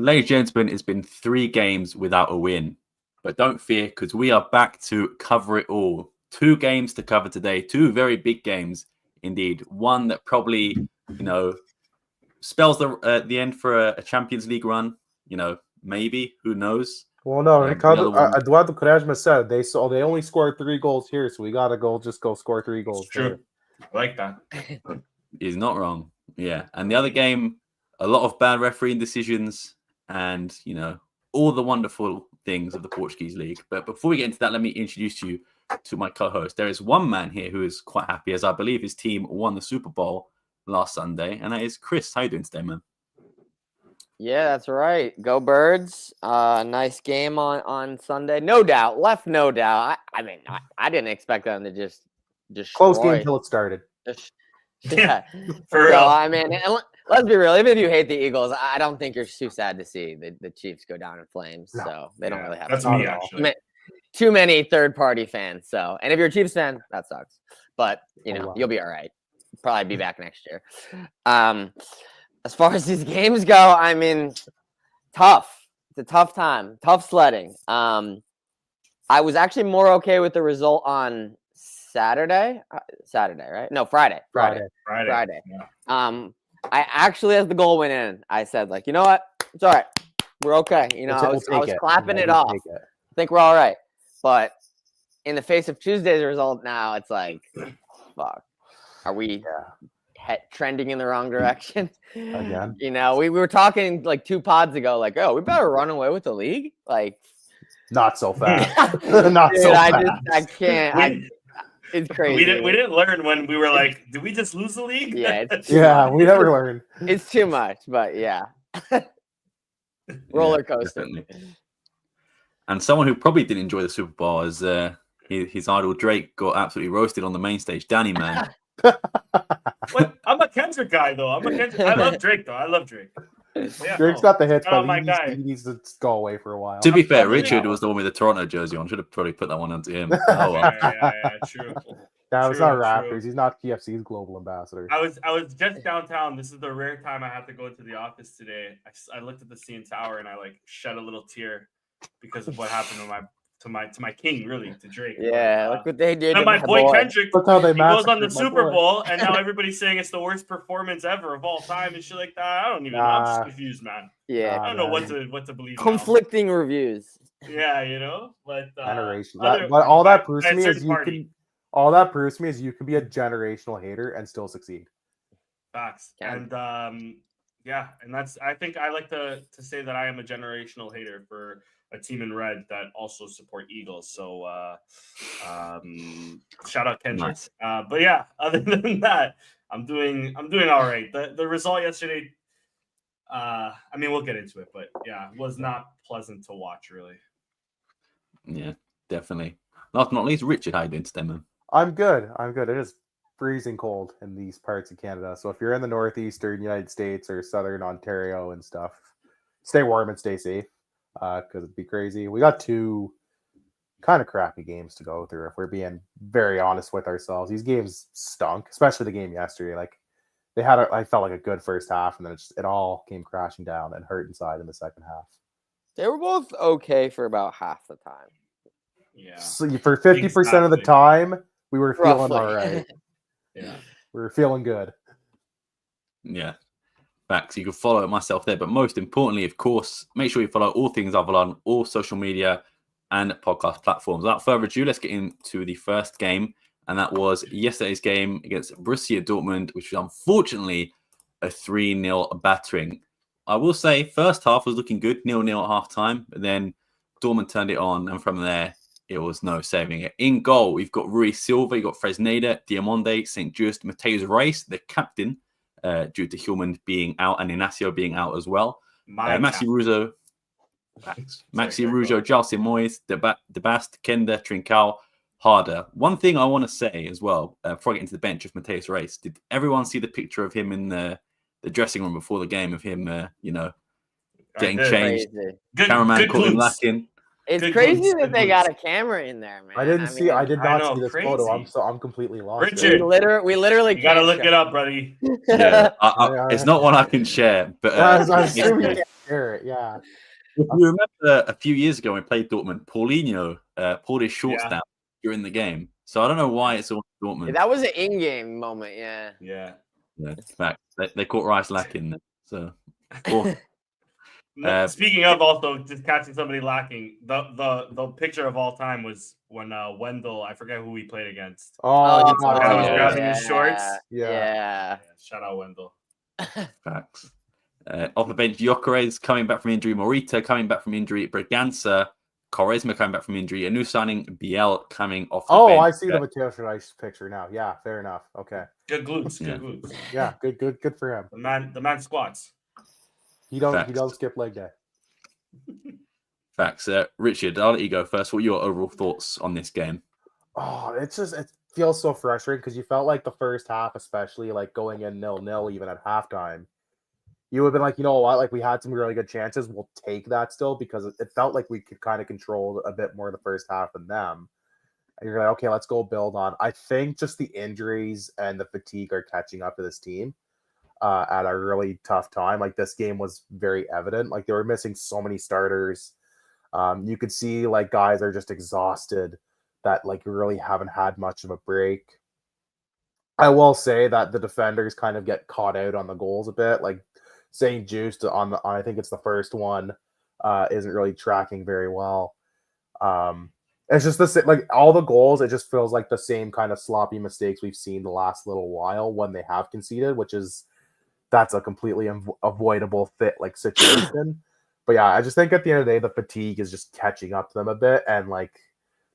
ladies and gentlemen, it's been 3 games without a win. But don't fear, because we are back to cover it all. 2 games to cover today. 2 very big games indeed. One that probably, spells the end for a Champions League run. Maybe. Who knows? Well, no, Ricardo, Eduardo Quaresma said they only scored 3 goals here, so we got to go score 3 goals. It's true. I like that. He's not wrong. Yeah. And the other game, a lot of bad refereeing decisions and, all the wonderful things of the Portuguese league. But before we get into that, let me introduce you to my co-host. There is one man here who is quite happy, as I believe his team won the Super Bowl last Sunday, and that is Chris. How you doing today, man? Yeah, that's right. Go Birds. Nice game on Sunday. No doubt. Left no doubt. I didn't expect them to just close game until it started. Yeah. For real. Let's be real. Even if you hate the Eagles, I don't think you're too sad to see the Chiefs go down in flames. No. So they don't really have that's me, actually. Too many third-party fans. So, and if you're a Chiefs fan, that sucks. But, you'll be all right. Probably be back next year. As far as these games go, tough. It's a tough time. Tough sledding. I was actually more okay with the result on Saturday, right? No, Friday. Yeah. I actually, as the goal went in, I said, you know what? It's all right. We're okay. I was clapping it off. I think we're all right. But in the face of Tuesday's result now, it's like, fuck. Are we trending in the wrong direction? Again? We were talking 2 pods ago, we better run away with the league. Not so fast. Not dude, so fast. I can't. It's crazy. We didn't learn when we were did we just lose the league? Yeah, we never learned. It's too much, but yeah. Roller coaster. Definitely. And someone who probably didn't enjoy the Super Bowl is his idol Drake got absolutely roasted on the main stage. Danny, man. What? I'm a Kendrick guy, though. I love Drake, though. I love Drake. Yeah. Drake's got the hits, but he needs to go away for a while. To be fair, Richard was the one with the Toronto jersey on. Should have probably put that one onto him. Oh, well. Yeah, true. That was not Raptors. He's not KFC's global ambassador. I was just downtown. This is the rare time I had to go to the office today. I looked at the CN Tower and I shed a little tear because of what happened to my king, really, to Drake. Yeah, look what they did. And my boy Kendrick, look how they goes on the Super Bowl, and now everybody's saying it's the worst performance ever of all time and shit like that. I don't even know. I'm just confused, man. Yeah, I don't know what to believe. Conflicting reviews. Yeah, but generation. But all that proves to me is all that proves to me is you can be a generational hater and still succeed. Facts. And and that's, I think I like to say that I am a generational hater for a team in red that also support Eagles. So shout out Kendrick. Nice. But yeah, other than that, I'm doing all right. The result yesterday, we'll get into it, but yeah, was not pleasant to watch, really. Yeah, definitely. Last but not least, Richard, how you doing today, man? I'm good. It is freezing cold in these parts of Canada. So if you're in the northeastern United States or southern Ontario and stuff, stay warm and stay safe because it'd be crazy. We got 2 kind of crappy games to go through if we're being very honest with ourselves. These games stunk, especially the game yesterday. I felt like a good first half, and then it all came crashing down and hurt inside in the second half. They were both okay for about half the time. Yeah. So for 50% of the time, we were feeling all right. Yeah. We were feeling good. Yeah. Facts. You can follow myself there. But most importantly, of course, make sure you follow all things Alvalade, all social media and podcast platforms. Without further ado, let's get into the first game. And that was yesterday's game against Borussia Dortmund, which was unfortunately a 3-0 battering. I will say first half was looking good, 0-0 at half time. But then Dortmund turned it on. And from there, it was no saving it. In goal, we've got Rui Silva, you've got Fresneda, Diamonde, St. Just, Mateus Reis, the captain, due to Hillman being out and Inacio being out as well. Maxi Russo, Jalsi Moyes, Debast, Kenda, Trincao, Harder. One thing I want to say as well, before I get into the bench of Mateus Reis, did everyone see the picture of him in the dressing room before the game of him, getting changed? Cameraman caught him lacking. It's crazy that they got a camera in there, man. I did not see this photo. I'm completely lost. Richard, we literally gotta look it up, buddy. Yeah, it's not one I can share, but Hear it, yeah. If you remember a few years ago when we played Dortmund, Paulinho pulled his shorts Yeah. down during the game. So I don't know why it's all Dortmund. That was an in-game moment, yeah. Yeah. Yeah, fact. They caught Rice lacking. So, No, speaking of also just catching somebody lacking, the picture of all time was when Wendell, I forget who we played against. Oh, was grabbing his shorts. Yeah. Shout out Wendell. Facts. Off the bench, Gyökeres coming back from injury, Morita coming back from injury, Braganza, Quaresma coming back from injury, a new signing, Biel coming off the bench. Oh, I see the Matthias Rice picture now. Yeah, fair enough. Okay. Good glutes. Good glutes. Yeah, good for him. The man squats. He don't skip leg day. Facts. Richard, I'll let you go first. What are your overall thoughts on this game? Oh, it feels so frustrating because you felt like the first half, especially like going in 0-0 even at halftime, you would have been like, you know what, like we had some really good chances. We'll take that still because it felt like we could kind of control a bit more the first half than them. And you're like, okay, let's go build on. I think just the injuries and the fatigue are catching up to this team at a really tough time. Like this game was very evident. Like they were missing so many starters. You could see like guys are just exhausted that like really haven't had much of a break. I will say that the defenders kind of get caught out on the goals a bit. Like St. Just on I think it's the first one, isn't really tracking very well. It's just like all the goals, it just feels like the same kind of sloppy mistakes we've seen the last little while when they have conceded, which is that's a completely avoidable situation. But yeah, I just think at the end of the day, the fatigue is just catching up to them a bit, and like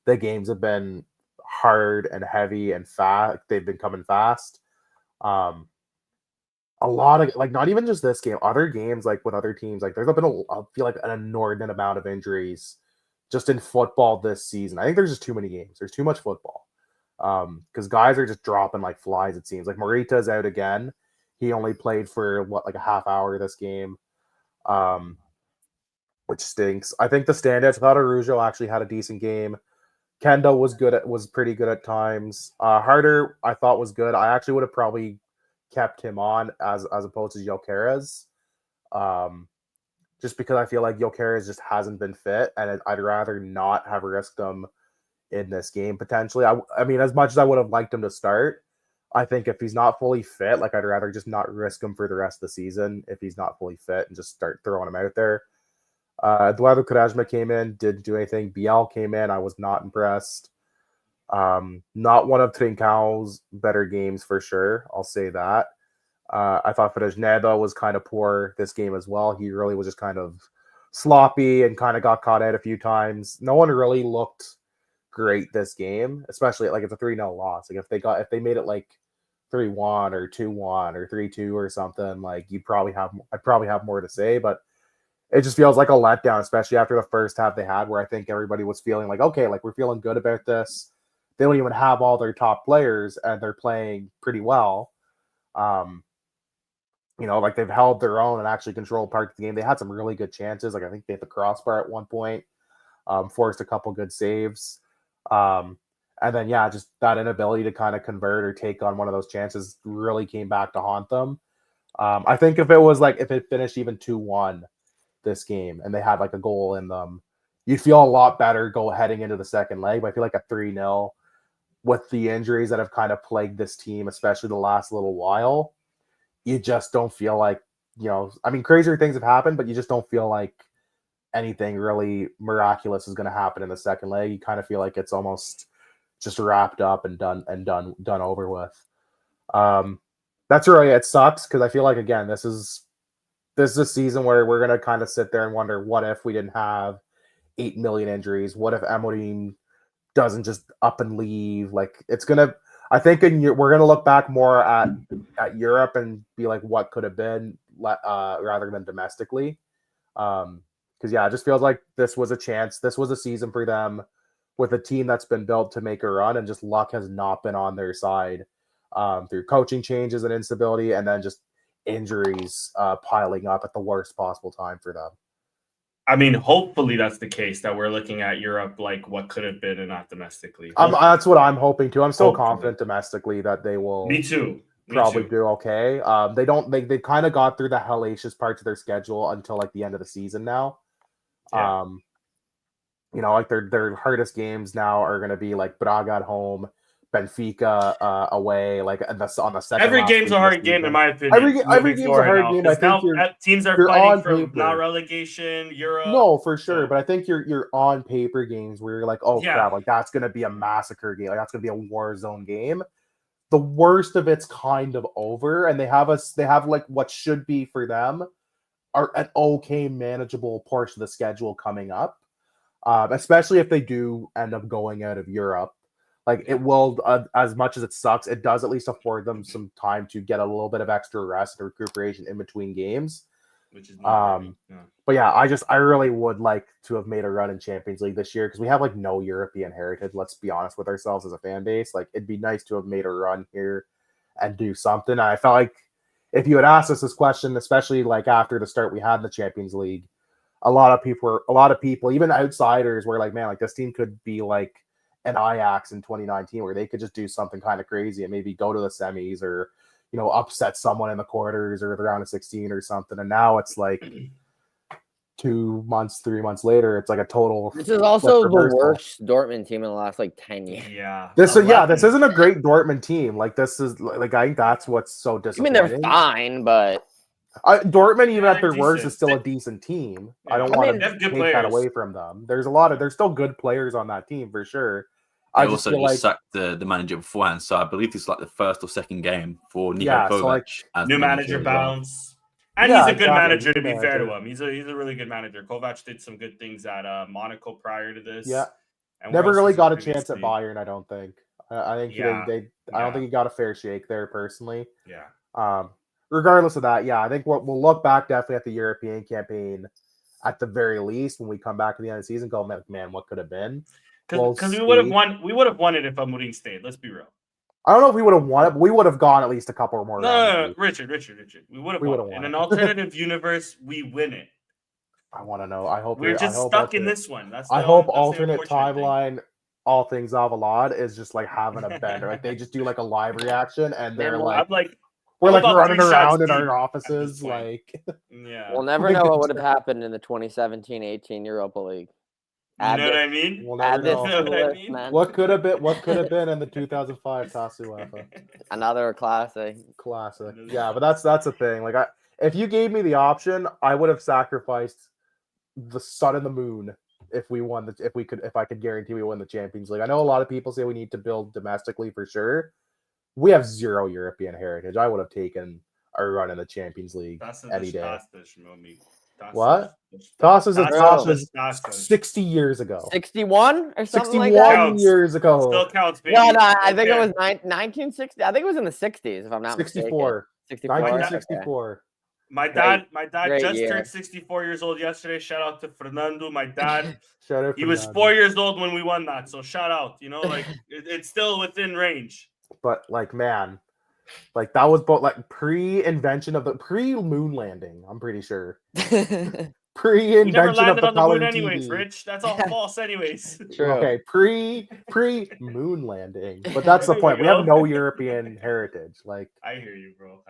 the games have been hard and heavy and fast. They've been coming fast. A lot of like not even just this game, other games like with other teams, like there's been I feel like an inordinate amount of injuries just in football this season. I think there's just too many games. There's too much football. Because guys are just dropping like flies, it seems. Like Morita's out again. He only played for like a half hour this game. Which stinks. I think the standouts, I thought Araujo actually had a decent game. Kendo was pretty good at times. Harder, I thought was good. I actually would have probably kept him on as opposed to Gyökeres. Just because I feel like Gyökeres just hasn't been fit, and I'd rather not have risked him in this game potentially. I mean, as much as I would have liked him to start, I think if he's not fully fit, like I'd rather just not risk him for the rest of the season if he's not fully fit and just start throwing him out there. Eduardo Quaresma came in, didn't do anything. Biel came in, I was not impressed. Not one of Trincão's better games for sure, I'll say that. I thought Fresneda was kind of poor this game as well. He really was just kind of sloppy and kind of got caught out a few times. No one really looked great this game, especially like it's a 3-0 loss. Like if they made it like 3-1 or 2-1 or 3-2 or something, like I'd probably have more to say, but it just feels like a letdown, especially after the first half they had, where I think everybody was feeling like, okay, like we're feeling good about this. They don't even have all their top players and they're playing pretty well. Like they've held their own and actually controlled part of the game. They had some really good chances. Like I think they hit the crossbar at one point, forced a couple good saves. And then, yeah, just that inability to kind of convert or take on one of those chances really came back to haunt them. I think if it finished even 2-1 this game and they had like a goal in them, you'd feel a lot better heading into the second leg. But I feel like a 3-0 with the injuries that have kind of plagued this team, especially the last little while, you just don't feel like, I mean, crazier things have happened, but you just don't feel like anything really miraculous is going to happen in the second leg. You kind of feel like it's almost just wrapped up and done over with. That's really, it sucks because I feel like, again, this is a season where we're going to kind of sit there and wonder, what if we didn't have 8 million injuries? What if Amorim doesn't just up and leave? Like I think we're going to look back more at Europe and be like, what could have been, rather than domestically. Because yeah, it just feels like this was a chance. This was a season for them with a team that's been built to make a run, and just luck has not been on their side through coaching changes and instability, and then just injuries piling up at the worst possible time for them. I mean, hopefully that's the case, that we're looking at Europe like what could have been and not domestically. That's what I'm hoping to. I'm still confident domestically that they will. Me too. probably too. do okay. They kind of got through the hellacious parts of their schedule until like the end of the season now. Yeah. Like their hardest games now are going to be like Braga at home, Benfica away, like on the second. Every last game's week a of the hard game, in season. my opinion. Every game's a hard game. I Because think now teams are you're fighting on for not paper. relegation, Europe. No, for sure. So- But I think you're on paper games where you're like, oh Yeah. crap, like that's gonna be a massacre game. Like that's gonna be a war zone game. The worst of it's kind of over, and they have like what should be for them are an okay manageable portion of the schedule coming up. Especially if they do end up going out of Europe. Like it will, as much as it sucks, it does at least afford them some time to get a little bit of extra rest and recuperation in between games. Which is not very good. But yeah, I really would like to have made a run in Champions League this year because we have like no European heritage. Let's be honest with ourselves as a fan base. Like it'd be nice to have made a run here and do something. And I felt like if you had asked us this question, especially like after the start we had in the Champions League, a lot of people, even outsiders, were like, man, like this team could be like an Ajax in 2019 where they could just do something kind of crazy and maybe go to the semis or, upset someone in the quarters or the round of 16 or something. And now it's like 3 months later, it's like a total. This is also the worst Dortmund team in the last like 10 years. Yeah. This isn't a great Dortmund team. Like this is like I think that's what's so I disappointing. mean, they're fine, but Dortmund, even at their they're worst, decent. is still a decent team. Yeah. I don't want they to have good take players. that away from them. There's still good players on that team for sure. They I just also feel like sacked the manager beforehand, so I believe it's like the first or second game for Niko Yeah, Kovac so, like, as New the manager as well. bounce. And Yeah, he's a good exactly. manager, to New be fair to manager. him. He's a really good manager. Kovac did some good things at Monaco prior to this. Yeah. And where never else really was he got a chance at previously? Bayern. I don't think. I think Yeah. I don't think he got a fair shake there personally. Yeah. Regardless of that, yeah, I think we'll look back definitely at the European campaign at the very least when we come back to the end of the season. Go, man, what could have been? Because we would have won. We would have won it if Amorim stayed. Let's be real. I don't know if we would have won it, but we would have gone at least a couple more No, rounds. Richard. We would have We won. would've In won an it. alternative universe, we win it. I want to know. I hope We're just stuck in this one. I hope alternate timeline. All things Alvalade is just like having a bender. Like they just do like a live reaction, and they're Man, like, I'm like, we're I'm like about running 3 shots around in deep our at this offices, point. like. yeah. we'll never know what would have happened in the 2017-18 Europa League. You know what I mean? We'll never Add this know. You know to what the I list, mean? man. What could have been in the 2005 Tasu UEFA Another classic. Classic. Yeah, but that's the thing. Like, if you gave me the option, I would have sacrificed the sun and the moon if I could guarantee we win the Champions League. I know a lot of people say we need to build domestically for sure. We have zero European heritage. I would have taken a run in the Champions League any day. What? Tassos is 60 years ago. 61 or something 61 like that? Counts. years ago. Still counts, baby. No, I think it Okay. was 1960. I think it was in the 60s, if I'm not 64. mistaken. 1964. My dad Great just year. turned 64 years old yesterday. Shout out to Fernando. My dad, Shout out he was Fernando. 4 years old when we won that. So shout out. Like it's still within range. But like, man, like that was both like pre-invention of the pre-moon landing. I'm pretty sure Okay. We never pre-invention of landed the on the moon color anyways, TV. Rich. That's all false anyways. True. Okay, pre-moon landing. But that's the point. We have no European heritage. Like, I hear you, bro.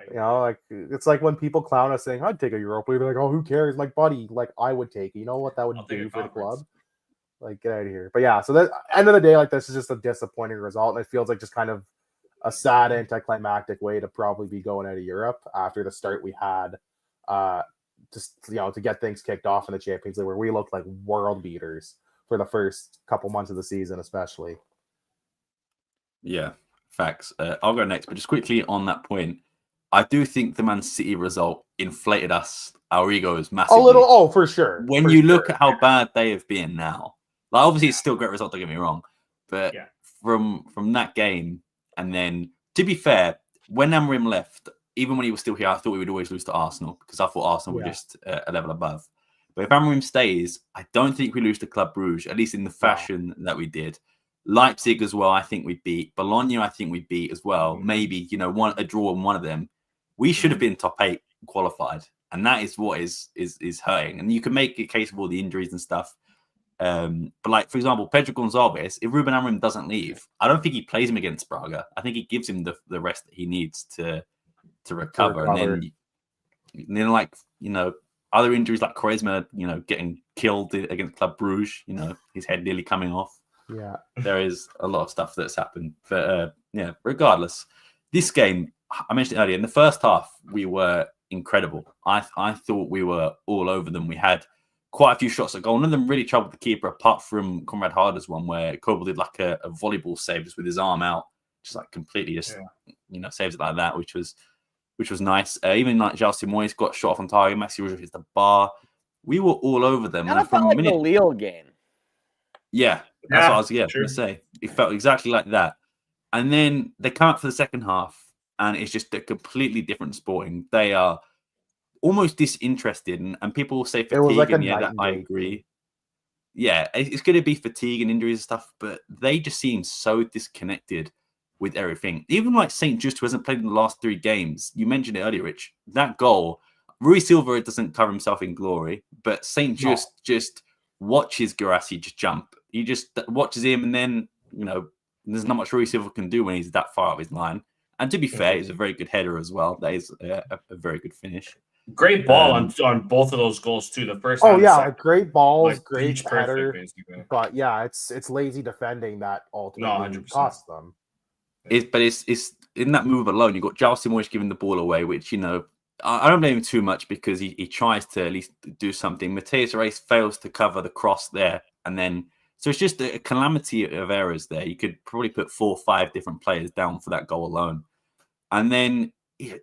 like it's like when people clown us saying, "I'd take a Europa League." They're like, "Oh, who cares?" Like, buddy, like I would take it. You know what that would I'll take do a for the conference. club? Like, get out of here. But yeah, so that end of the day, like this is just a disappointing result, and it feels like just kind of a sad anticlimactic way to probably be going out of Europe after the start we had. Just to get things kicked off in the Champions League, where we looked like world beaters for the first couple months of the season, especially. Yeah, facts. I'll go next, but just quickly on that point, I do think the Man City result inflated our egos massively. A little, oh, for sure. When you look at how bad they have been now, like obviously it's still a great result, don't get me wrong, but Yeah. from that game, and then to be fair, when Amorim left, even when he was still here, I thought we would always lose to Arsenal because I thought Arsenal were just a level above. But if Amorim stays, I don't think we lose to Club Brugge, at least in the fashion that we did. Leipzig as well, I think we beat. Bologna, I think we beat as well. Maybe, a draw on one of them. We should have been top 8 qualified. And that is what is hurting. And you can make a case of all the injuries and stuff. But like, for example, Pedro Gonçalves, if Ruben Amorim doesn't leave, I don't think he plays him against Braga. I think he gives him the rest that he needs to recover. And then like, other injuries like Quaresma, getting killed against Club Brugge, his head nearly coming off. Yeah. There is a lot of stuff that's happened. But regardless, this game, I mentioned it earlier, in the first half, we were incredible. I thought we were all over them. We had quite a few shots at goal. None of them really troubled the keeper, apart from Conrad Harder's one, where Kobel did like a volleyball save just with his arm out, just like completely saves it like that, which was nice. Even like João Simões got shot off on target. Maxi Rouge hits the bar. We were all over them. Kind of felt like the Lille game. Yeah, that's what I was going to say. It felt exactly like that. And then they come up for the second half, and it's just a completely different Sporting. They are almost disinterested, and people will say fatigue, that I agree. Yeah, it's going to be fatigue and injuries and stuff, but they just seem so disconnected with everything. Even like St. Just, who hasn't played in the last 3 games, you mentioned it earlier, Rich, that goal, Rui Silva doesn't cover himself in glory, but St. Just watches Guirassy just jump. He just watches him, and then, there's not much Rui Silva can do when he's that far up his line. And to be fair, it's a very good header as well. That is a very good finish. Great ball on both of those goals too. The first. Great balls, like, great header. But yeah, it's lazy defending that ultimately cost them. But it's in that move alone. You got João Simões giving the ball away, which I don't blame him too much because he tries to at least do something. Mateus Reis fails to cover the cross there, and then so it's just a calamity of errors there. You could probably put 4 or 5 different players down for that goal alone, and then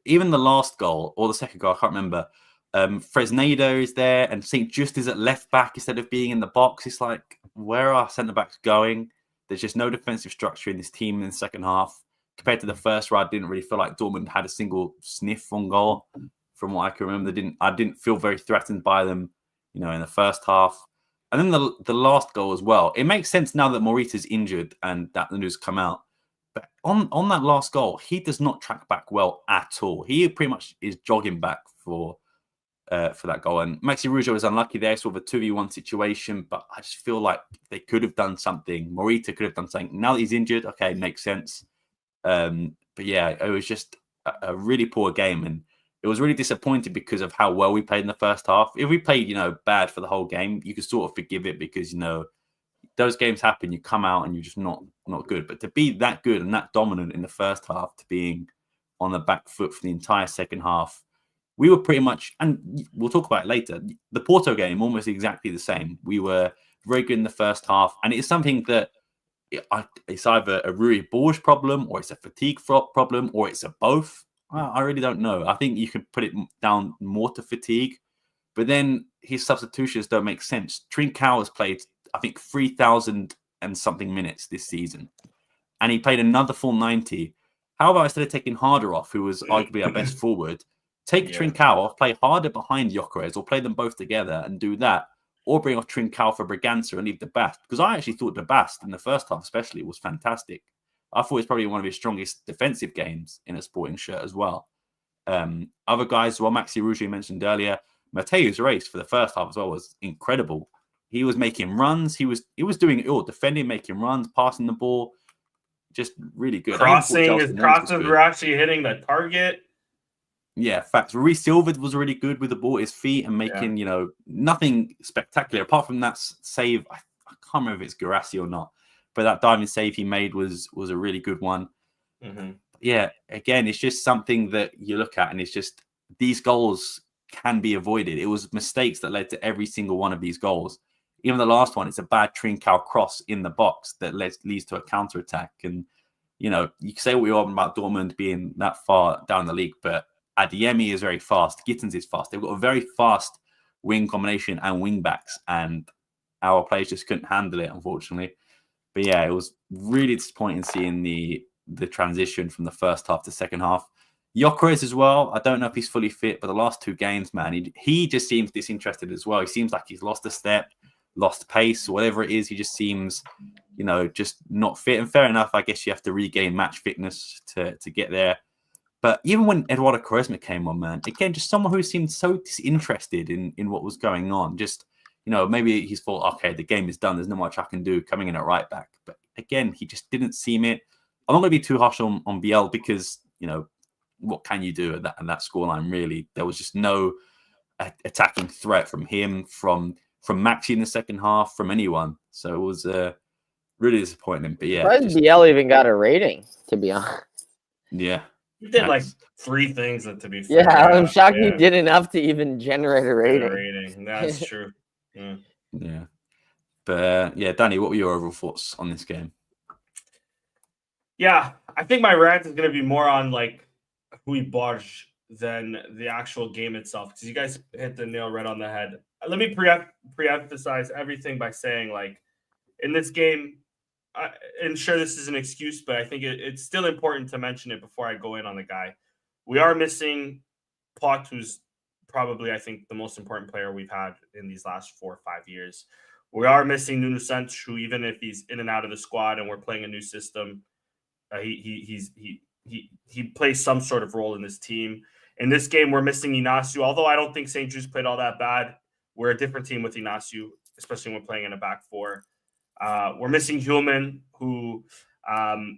even the last goal or the second goal, I can't remember. Fresneda is there, and St. Just is at left back instead of being in the box. It's like, where are centre backs going? There's just no defensive structure in this team in the second half. Compared to the first round, I didn't really feel like Dortmund had a single sniff on goal. From what I can remember, I didn't feel very threatened by them, in the first half. And then the last goal as well. It makes sense now that Morita's injured and that the news come out. But on that last goal, he does not track back well at all. He pretty much is jogging back for that goal. And Maxi Rouge was unlucky there, sort of a 2v1 situation. But I just feel like they could have done something. Morita could have done something. Now that he's injured, okay, makes sense. But yeah, it was just a really poor game, and it was really disappointing because of how well we played in the first half. If we played, bad for the whole game, you could sort of forgive it because those games happen. You come out and you're just not good. But to be that good and that dominant in the first half, to being on the back foot for the entire second half, we were pretty much, and we'll talk about it later. The Porto game almost exactly the same. We were very good in the first half, and it's something that. It's either a Rui Borges problem, or it's a fatigue problem, or it's a both. I really don't know. I think you can put it down more to fatigue, but then his substitutions don't make sense. Trincao has played, I think, 3,000 and something minutes this season, and he played another full 90. How about instead of taking Harder off, who was arguably our best forward, take Trincao off, play Harder behind Gyökeres, or play them both together and do that. Or bring off Trincao for Bragança and leave De Bast. Because I actually thought De Bast, in the first half especially, was fantastic. I thought it was probably one of his strongest defensive games in a Sporting shirt as well. Other guys, Maxi Rouge, you mentioned earlier, Mateus Reis for the first half as well was incredible. He was making runs. He was doing it all, defending, making runs, passing the ball. Just really good. His crosses were actually hitting the target. Yeah, facts. Rui Silva was really good with the ball at his feet and making, nothing spectacular. Apart from that save, I can't remember if it's Guirassy or not, but that diving save he made was a really good one. Mm-hmm. Yeah, again, it's just something that you look at and it's just these goals can be avoided. It was mistakes that led to every single one of these goals. Even the last one, it's a bad Trincao cross in the box that leads to a counter-attack. And, you can say what we want about Dortmund being that far down the league, but Adeyemi is very fast. Gittins is fast. They've got a very fast wing combination and wing backs, and our players just couldn't handle it, unfortunately. But yeah, it was really disappointing seeing the transition from the first half to second half. Gyökeres as well. I don't know if he's fully fit, but the last 2 games, man, he just seems disinterested as well. He seems like he's lost a step, lost pace, whatever it is. He just seems, just not fit. And fair enough, I guess you have to regain match fitness to get there. But even when Eduardo Quaresma came on, man, again, just someone who seemed so disinterested in what was going on. Just maybe he's thought, okay, the game is done. There's not much I can do coming in at right back. But again, he just didn't seem it. I'm not going to be too harsh on Biel because, what can you do at that scoreline, really? There was just no attacking threat from him, from Maxi in the second half, from anyone. So it was really disappointing. But yeah. Biel even got a rating, to be honest. Yeah. He did like 3 things that, to be fair. Yeah, I'm shocked he did enough to even generate a rating. That's true. Yeah. Yeah. But Danny, what were your overall thoughts on this game? Yeah, I think my rant is going to be more on like Rui Borges than the actual game itself, because you guys hit the nail right on the head. Let me pre-emphasize everything by saying, like, in this game, and sure, this is an excuse, but I think it's still important to mention it before I go in on the guy. We are missing Pot, who's probably, I think, the most important player we've had in these last 4 or 5 years. We are missing Nuno Santos, who, even if he's in and out of the squad and we're playing a new system, he plays some sort of role in this team. In this game, we're missing Inácio. Although I don't think St. Jude's played all that bad, we're a different team with Inácio, especially when we're playing in a back four. We're missing Hulman, who,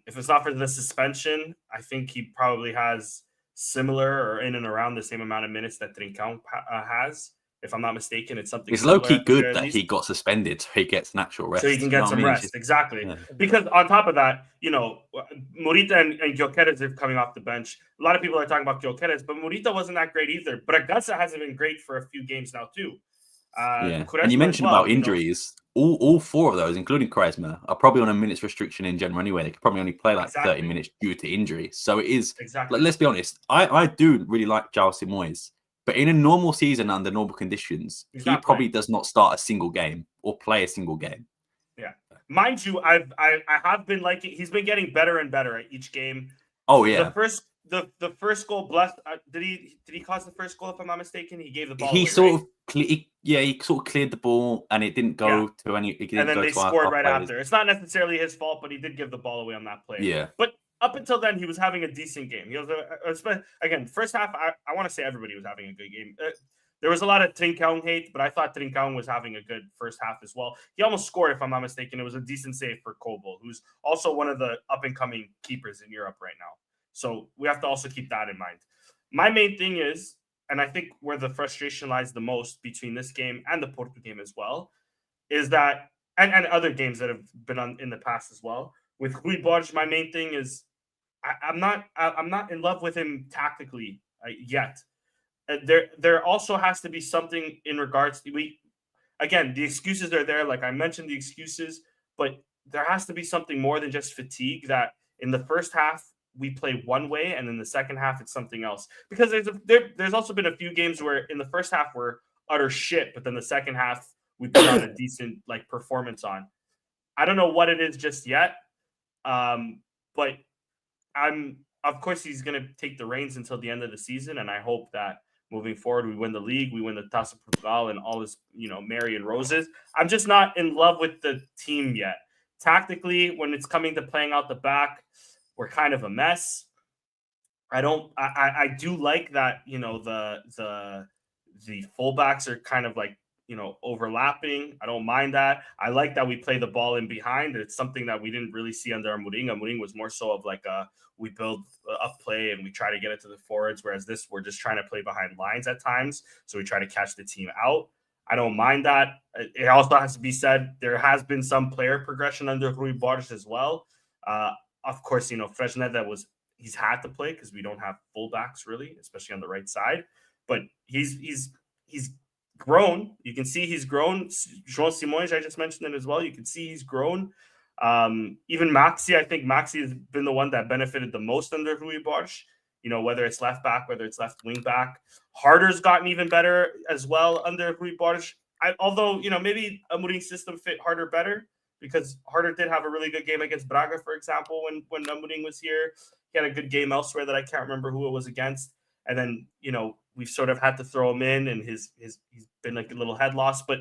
if it's not for the suspension, I think he probably has similar or in and around the same amount of minutes that Trincão has. If I'm not mistaken, it's something. It's low-key good that he got suspended, so he gets natural rest. So he can get some rest, exactly. Yeah. Because on top of that, Morita and Gyökeres are coming off the bench. A lot of people are talking about Gyökeres, but Morita wasn't that great either. But Agasa hasn't been great for a few games now too. And you mentioned about injuries. All 4 of those, including Quaresma, are probably on a minutes restriction in general anyway. They could probably only play 30 minutes due to injury. So it is, let's be honest, I do really like João Simões. But in a normal season, under normal conditions, he probably does not start a single game or play a single game. Yeah. Mind you, I have been liking, he's been getting better and better at each game. Oh, yeah. The first goal, did he cause the first goal, if I'm not mistaken? He gave the ball he sort of cleared the ball and it didn't go to any. And then they scored right after. It's not necessarily his fault, but he did give the ball away on that play. Yeah. But up until then, he was having a decent game. He was again, first half, I want to say everybody was having a good game. There was a lot of Trincão hate, but I thought Trincão was having a good first half as well. He almost scored, if I'm not mistaken. It was a decent save for Kobel, who's also one of the up-and-coming keepers in Europe right now. So we have to also keep that in mind. My main thing is, and I think where the frustration lies the most between this game and the Porto game as well, is that, and other games that have been in the past as well, with Rui Borges, my main thing is, I'm not in love with him tactically yet. There also has to be something in regards to, again, the excuses are there. Like I mentioned, the excuses, but there has to be something more than just fatigue. That in the first half we play one way, and in the second half it's something else. Because there's also been a few games where in the first half we're utter shit, but then the second half we put on a decent performance on. I don't know what it is just yet, but of course, he's going to take the reins until the end of the season, and I hope that moving forward, we win the league, we win the Taça Portugal, and all this, Mary and roses. I'm just not in love with the team yet. Tactically, when it's coming to playing out the back, we're kind of a mess. I do like that, the fullbacks are kind of like, overlapping. I don't mind that. I like that we play the ball in behind. It's something that we didn't really see under Amorim. Amorim was more so of like we build up play and we try to get it to the forwards, whereas this, we're just trying to play behind lines at times. So we try to catch the team out. I don't mind that. It also has to be said, there has been some player progression under Rui Borges as well. Of course, Fresneda he's had to play because we don't have fullbacks really, especially on the right side. But he's grown. You can see he's grown. João Simões, I just mentioned it as well. You can see he's grown. Even Maxi, I think Maxi has been the one that benefited the most under Rui Borges. Whether it's left back, whether it's left wing back. Harder's gotten even better as well under Rui Borges. Although, maybe Amorim's system fit Harder better because Harder did have a really good game against Braga, for example, when Amorim was here. He had a good game elsewhere that I can't remember who it was against. And then, we've sort of had to throw him in, and he's been like a little head loss, but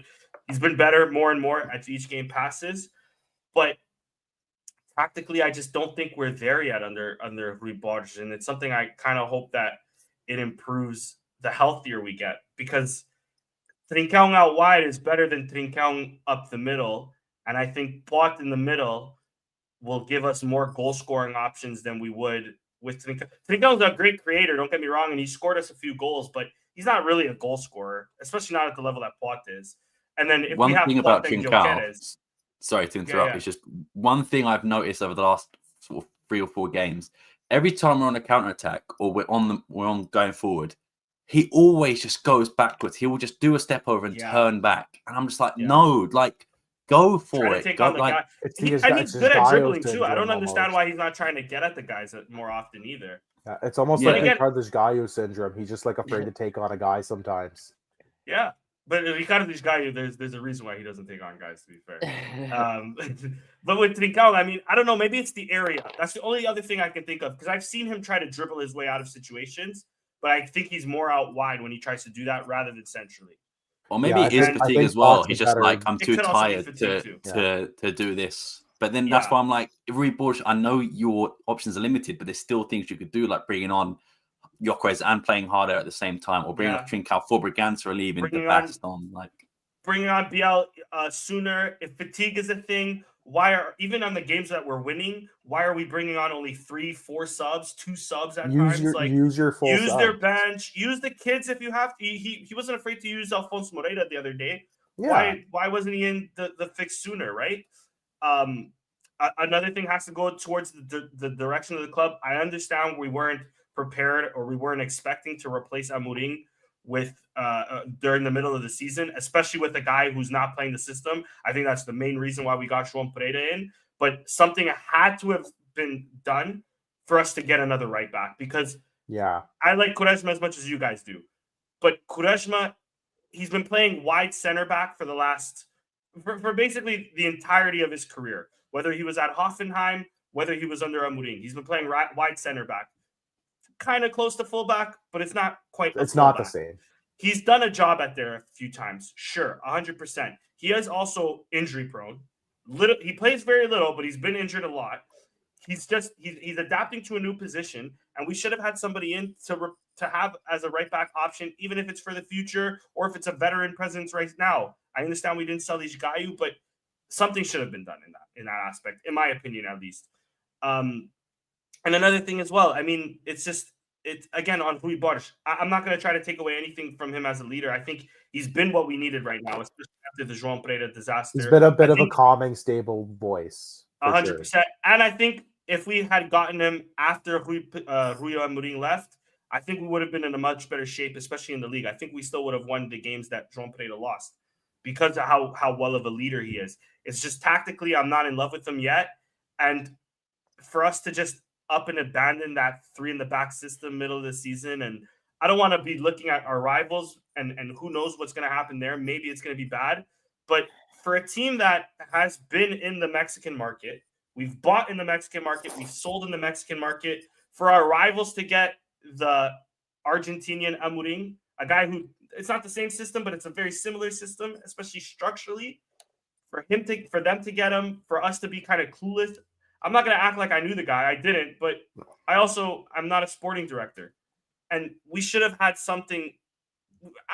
he's been better more and more as each game passes. But tactically, I just don't think we're there yet under Rui Borges, and it's something I kind of hope that it improves the healthier we get, because Trincão out wide is better than Trincão up the middle. And I think Pot in the middle will give us more goal scoring options than we would with Trincão. Trincão's a great creator, don't get me wrong, and he scored us a few goals, but he's not really a goal scorer, especially not at the level that Pot is. And then if we have thing about Pot and Trincão, Gyökeres, sorry to interrupt, it's just one thing I've noticed over the last sort of 3 or 4 games. Every time we're on a counter attack or we're on going forward, he always just goes backwards. He will just do a step over and turn back, and I'm just like, no, like go for it. Go, like, and he's good at dribbling too. I don't understand why he's not trying to get at the guys more often either. Yeah, it's almost like Ricardo's Gallo syndrome. He's just like afraid to take on a guy sometimes. Yeah, but Ricardo's Gallo, there's a reason why he doesn't take on guys, to be fair. But with Trincão, I mean, I don't know. Maybe it's the area. That's the only other thing I can think of, because I've seen him try to dribble his way out of situations, but I think he's more out wide when he tries to do that rather than centrally. Or maybe it is fatigue as well. He's just like, I'm too tired to do this. But then that's why I'm like, Rui Borges, I know your options are limited, but there's still things you could do, like bringing on Gyökeres and playing harder at the same time, or bringing up Trincão for Briganza or leaving the best on. Like, bringing on Biel sooner. If fatigue is a thing, why are, even on the games that we're winning, why are we bringing on only 3, 4 subs, 2 subs at times? Use your full use their bench, use the kids if you have to. He wasn't afraid to use Alfonso Moreira the other day. Yeah. Why wasn't he in the fix sooner, right? Another thing has to go towards the direction of the club. I understand we weren't prepared or we weren't expecting to replace Amorim with during the middle of the season, especially with a guy who's not playing the system. I think that's the main reason why we got João Pereira in. But something had to have been done for us to get another right back, because I like Quaresma as much as you guys do. But Quaresma, he's been playing wide center back for the last for basically the entirety of his career. Whether he was at Hoffenheim, whether he was under Amorim, he's been playing wide center back. Kind of close to fullback, but it's not quite. It's not the same. He's done a job at there a few times, sure, 100%. He is also injury prone. He plays very little, but he's been injured a lot. He's adapting to a new position, and we should have had somebody in to have as a right back option, even if it's for the future or if it's a veteran presence right now. I understand we didn't sell these Gayu, but something should have been done in that aspect, in my opinion, at least. And another thing as well, I mean, it's again on Rui Borges. I'm not going to try to take away anything from him as a leader. I think he's been what we needed right now, especially after the João Pereira disaster. He's been a bit of a calming, stable voice. 100%. Sure. And I think if we had gotten him after Rui Amorim left, I think we would have been in a much better shape, especially in the league. I think we still would have won the games that João Pereira lost because of how well of a leader he is. It's just tactically, I'm not in love with him yet. And for us to just up and abandon that 3 in the back system middle of the season, and I don't want to be looking at our rivals and who knows what's going to happen there. Maybe it's going to be bad. But for a team that has been in the Mexican market, we've bought in the Mexican market, we've sold in the Mexican market, for our rivals to get the Argentinian Amorim, a guy who, it's not the same system, but it's a very similar system, especially structurally. For them to get him, for us to be kind of clueless. I'm not going to act like I knew the guy. I didn't, but I'm not a sporting director. And we should have had something.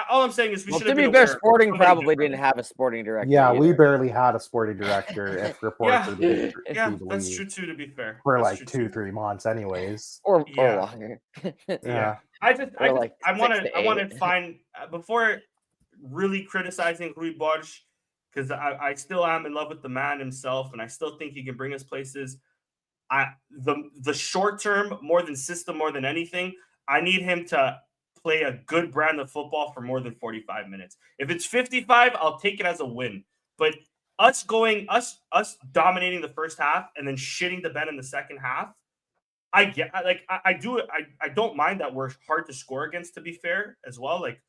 All I'm saying is we should have been to be fair, Sporting probably didn't have a sporting director. Yeah, either. We barely had a sporting director if reports that's true too, to be fair. For like 2-3 months anyways. Or longer. Yeah. I want to find, before really criticizing Rui Borges, because I still am in love with the man himself, and I still think he can bring us places. The short term, more than system, more than anything, I need him to play a good brand of football for more than 45 minutes. If it's 55, I'll take it as a win. But us dominating the first half and then shitting the bed in the second half, I don't mind that we're hard to score against, to be fair, as well. Like,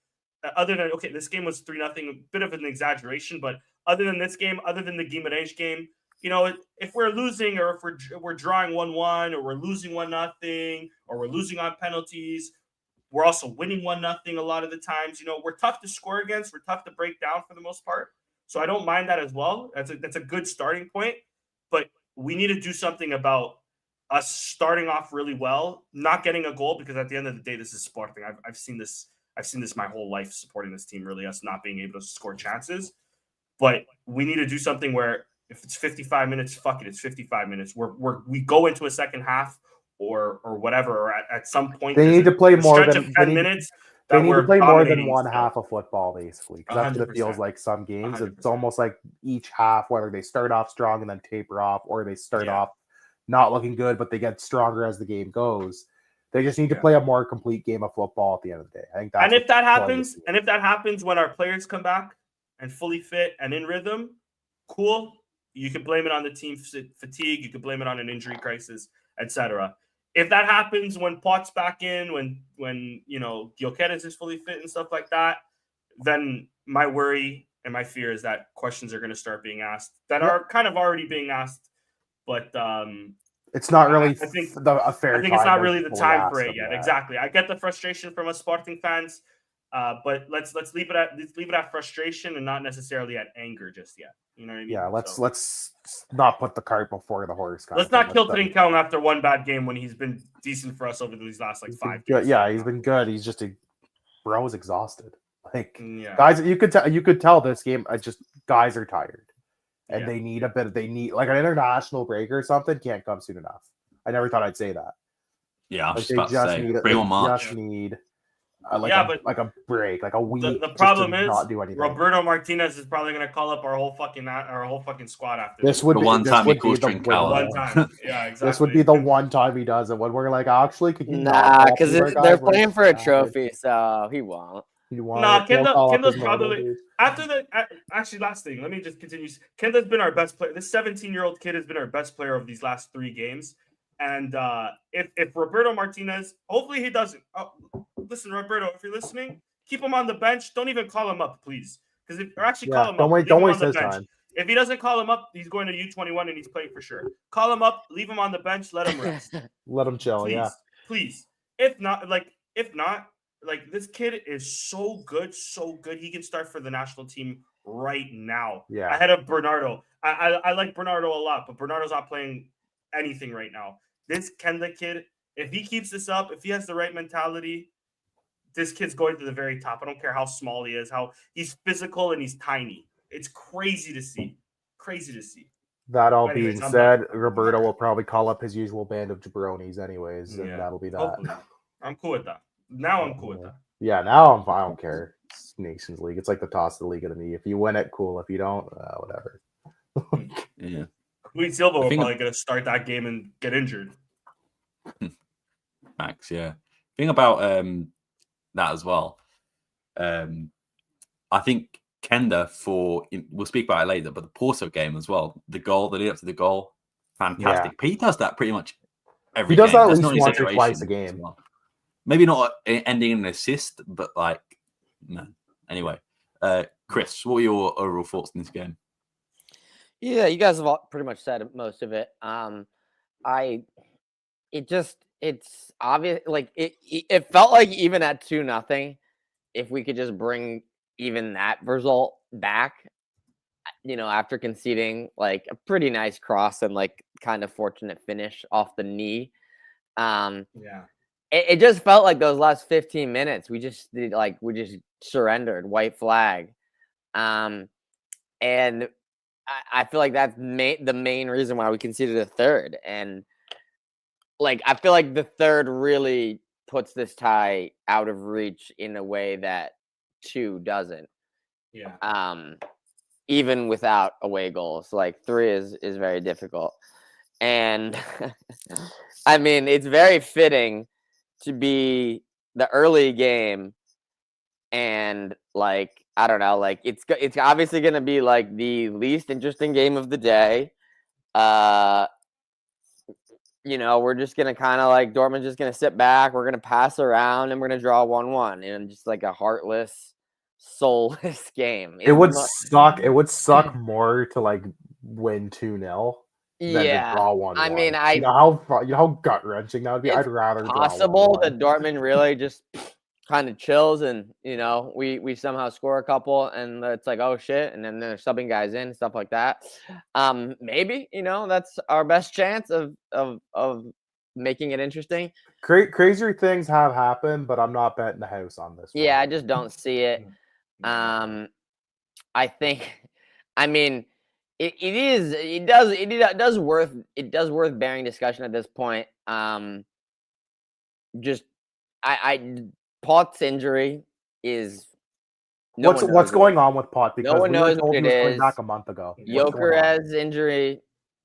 other than, okay, this game was 3-0, a bit of an exaggeration, but other than this game, other than the Guimarães game, you know, if we're losing or if we're drawing 1-1 or we're losing 1-0 or we're losing on penalties, we're also winning 1-0 a lot of the times. You know, we're tough to score against. We're tough to break down for the most part. So I don't mind that as well. That's a good starting point. But we need to do something about us starting off really well, not getting a goal, because at the end of the day, this is Sporting. I've seen this I've seen this my whole life supporting this team, really, us not being able to score chances. But we need to do something where if it's 55 minutes, fuck it, it's 55 minutes. We go into a second half or whatever, or at some point they need to play more than 10 minutes. They need to play more than one still. half of football, basically. Because that's what it feels like some games. 100%. It's almost like each half, whether they start off strong and then taper off, or they start off not looking good, but they get stronger as the game goes. They just need to play a more complete game of football at the end of the day. I think that's if that happens when our players come back and fully fit and in rhythm, cool. You can blame it on the team fatigue. You can blame it on an injury crisis, etc. If that happens when Pot's back in, when Gyökeres is fully fit and stuff like that, then my worry and my fear is that questions are going to start being asked that are kind of already being asked, but it's not really I think a fair. I think it's not really the time for it yet. Exactly. I get the frustration from us Sporting fans, but let's leave it at frustration and not necessarily at anger just yet. You know what I mean? Yeah, let's not put the cart before the horse. Let's not kill Trincão after one bad game when he's been decent for us over these last 5 games. Yeah, he's been good. He's just bro's exhausted. Guys, you could tell this game. Guys are tired, and they need like an international break or something. Can't come soon enough. I never thought I'd say that. Yeah, I was about to say bring on March. Need a break, like a week. The problem is not do anything. Roberto Martinez is probably going to call up our whole fucking squad after this. Would the be one time he calls Trincão. One time, yeah, exactly. This would be the one time he does it when we're like, actually, could you because they're playing for a trophy, so he won't. Kenda's probably actually last thing. Let me just continue. Kenda's been our best player. This 17-year-old kid has been our best player of these last 3 games. And if Roberto Martinez, hopefully he doesn't. Oh, listen, Roberto, if you're listening, keep him on the bench. Don't even call him up, please. Because call him up. Don't waste his time. If he doesn't call him up, he's going to U21 and he's playing for sure. Call him up, leave him on the bench, let him rest. Let him chill. Please, yeah. Please. If not, this kid is so good. He can start for the national team right now. Yeah. Ahead of Bernardo. I like Bernardo a lot, but Bernardo's not playing anything right now. This Kenda kid, if he keeps this up, if he has the right mentality, this kid's going to the very top. I don't care how small he is, how he's physical and he's tiny. It's crazy to see. That all being said, Roberto will probably call up his usual band of jabronis anyways, and that'll be that. Hopefully. I'm cool with that. Now I'm cool with that. Yeah, now I don't care. It's Nations League. It's like the toss of the league of the knee. If you win it, cool. If you don't, whatever. Yeah. Luis Silva will probably going to start that game and get injured. Max, yeah. Thing about that as well. I think Kenda we'll speak about it later, but the Porto game as well. The lead up to the goal, fantastic. Yeah. He does that pretty much every game. He does that at least once or twice a game. Well. Maybe not ending in an assist, but no. Anyway, Chris, what were your overall thoughts in this game? Yeah, you guys have all pretty much said most of it. It's obvious. Like it felt like even at 2-0, if we could just bring even that result back, after conceding like a pretty nice cross and like kind of fortunate finish off the knee. It just felt like those last 15 minutes we just surrendered, white flag, and I feel like that's the main reason why we conceded a third. And like, I feel like the third really puts this tie out of reach in a way that 2 doesn't. Yeah. Even without away goals, like 3 is very difficult. And I mean, it's very fitting to be the early game, and like, I don't know, like it's obviously going to be like the least interesting game of the day. We're just going to kind of like Dortmund's just going to sit back. We're going to pass around and we're going to draw 1-1 and just like a heartless, soulless game. It would suck. It would suck more to like win 2-0 than to draw 1-1. I mean, you know how gut wrenching that would be. I'd rather possible draw 1-1. that Dortmund really just kind of chills and we somehow score a couple and it's like, oh shit, and then they're subbing guys in, stuff like that. Maybe that's our best chance of making it interesting. Crazier things have happened, but I'm not betting the house on this one. Yeah, I just don't see it. I think, I mean, it does worth bearing discussion at this point. Just Pot's injury is what's going on with Pot, because no one knows what it he was coming is. back a month ago. Gyökeres injury,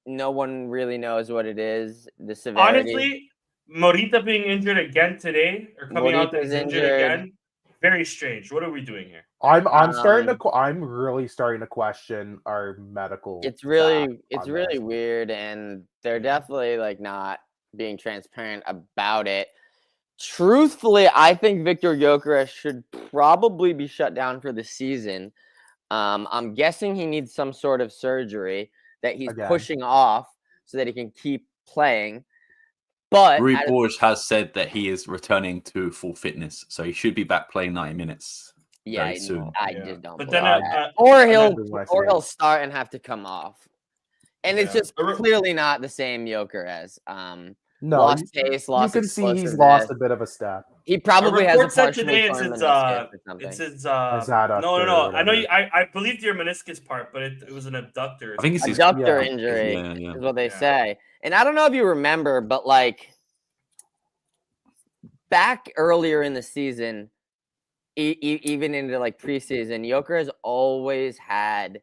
no one really knows what it is. The severity. Honestly, Morita being injured again today, or coming out that he's injured again, very strange. What are we doing here? I'm really starting to question our medical. It's really weird, and they're definitely like not being transparent about it. Truthfully, I think Victor Gyökeres should probably be shut down for the season. I'm guessing he needs some sort of surgery that he's pushing off so that he can keep playing. But Rui Borges has said that he is returning to full fitness, so he should be back playing 90 minutes very soon. I just don't. But believe then, that. Or he'll start and have to come off, and it's just clearly not the same Gyökeres. No, lost pace, lost. You can see he's lost a bit of a step. He probably has a partial today torn it's meniscus or something. It's his no. I know I believed your meniscus part, but it was an abductor. I think it's abductor injury is what they say. And I don't know if you remember, but like back earlier in the season, even into like preseason, Gyökeres has always had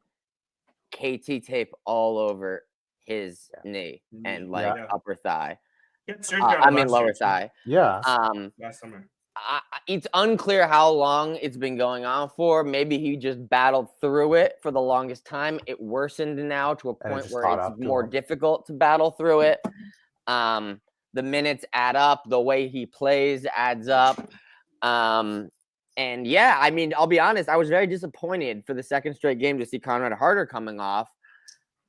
KT tape all over his knee and like upper thigh. Lower thigh. Yeah. Last summer. It's unclear how long it's been going on for. Maybe he just battled through it for the longest time. It worsened now to a point where it's more difficult to battle through it. The minutes add up. The way he plays adds up. And yeah, I mean, I'll be honest. I was very disappointed for the second straight game to see Conrad Harder coming off.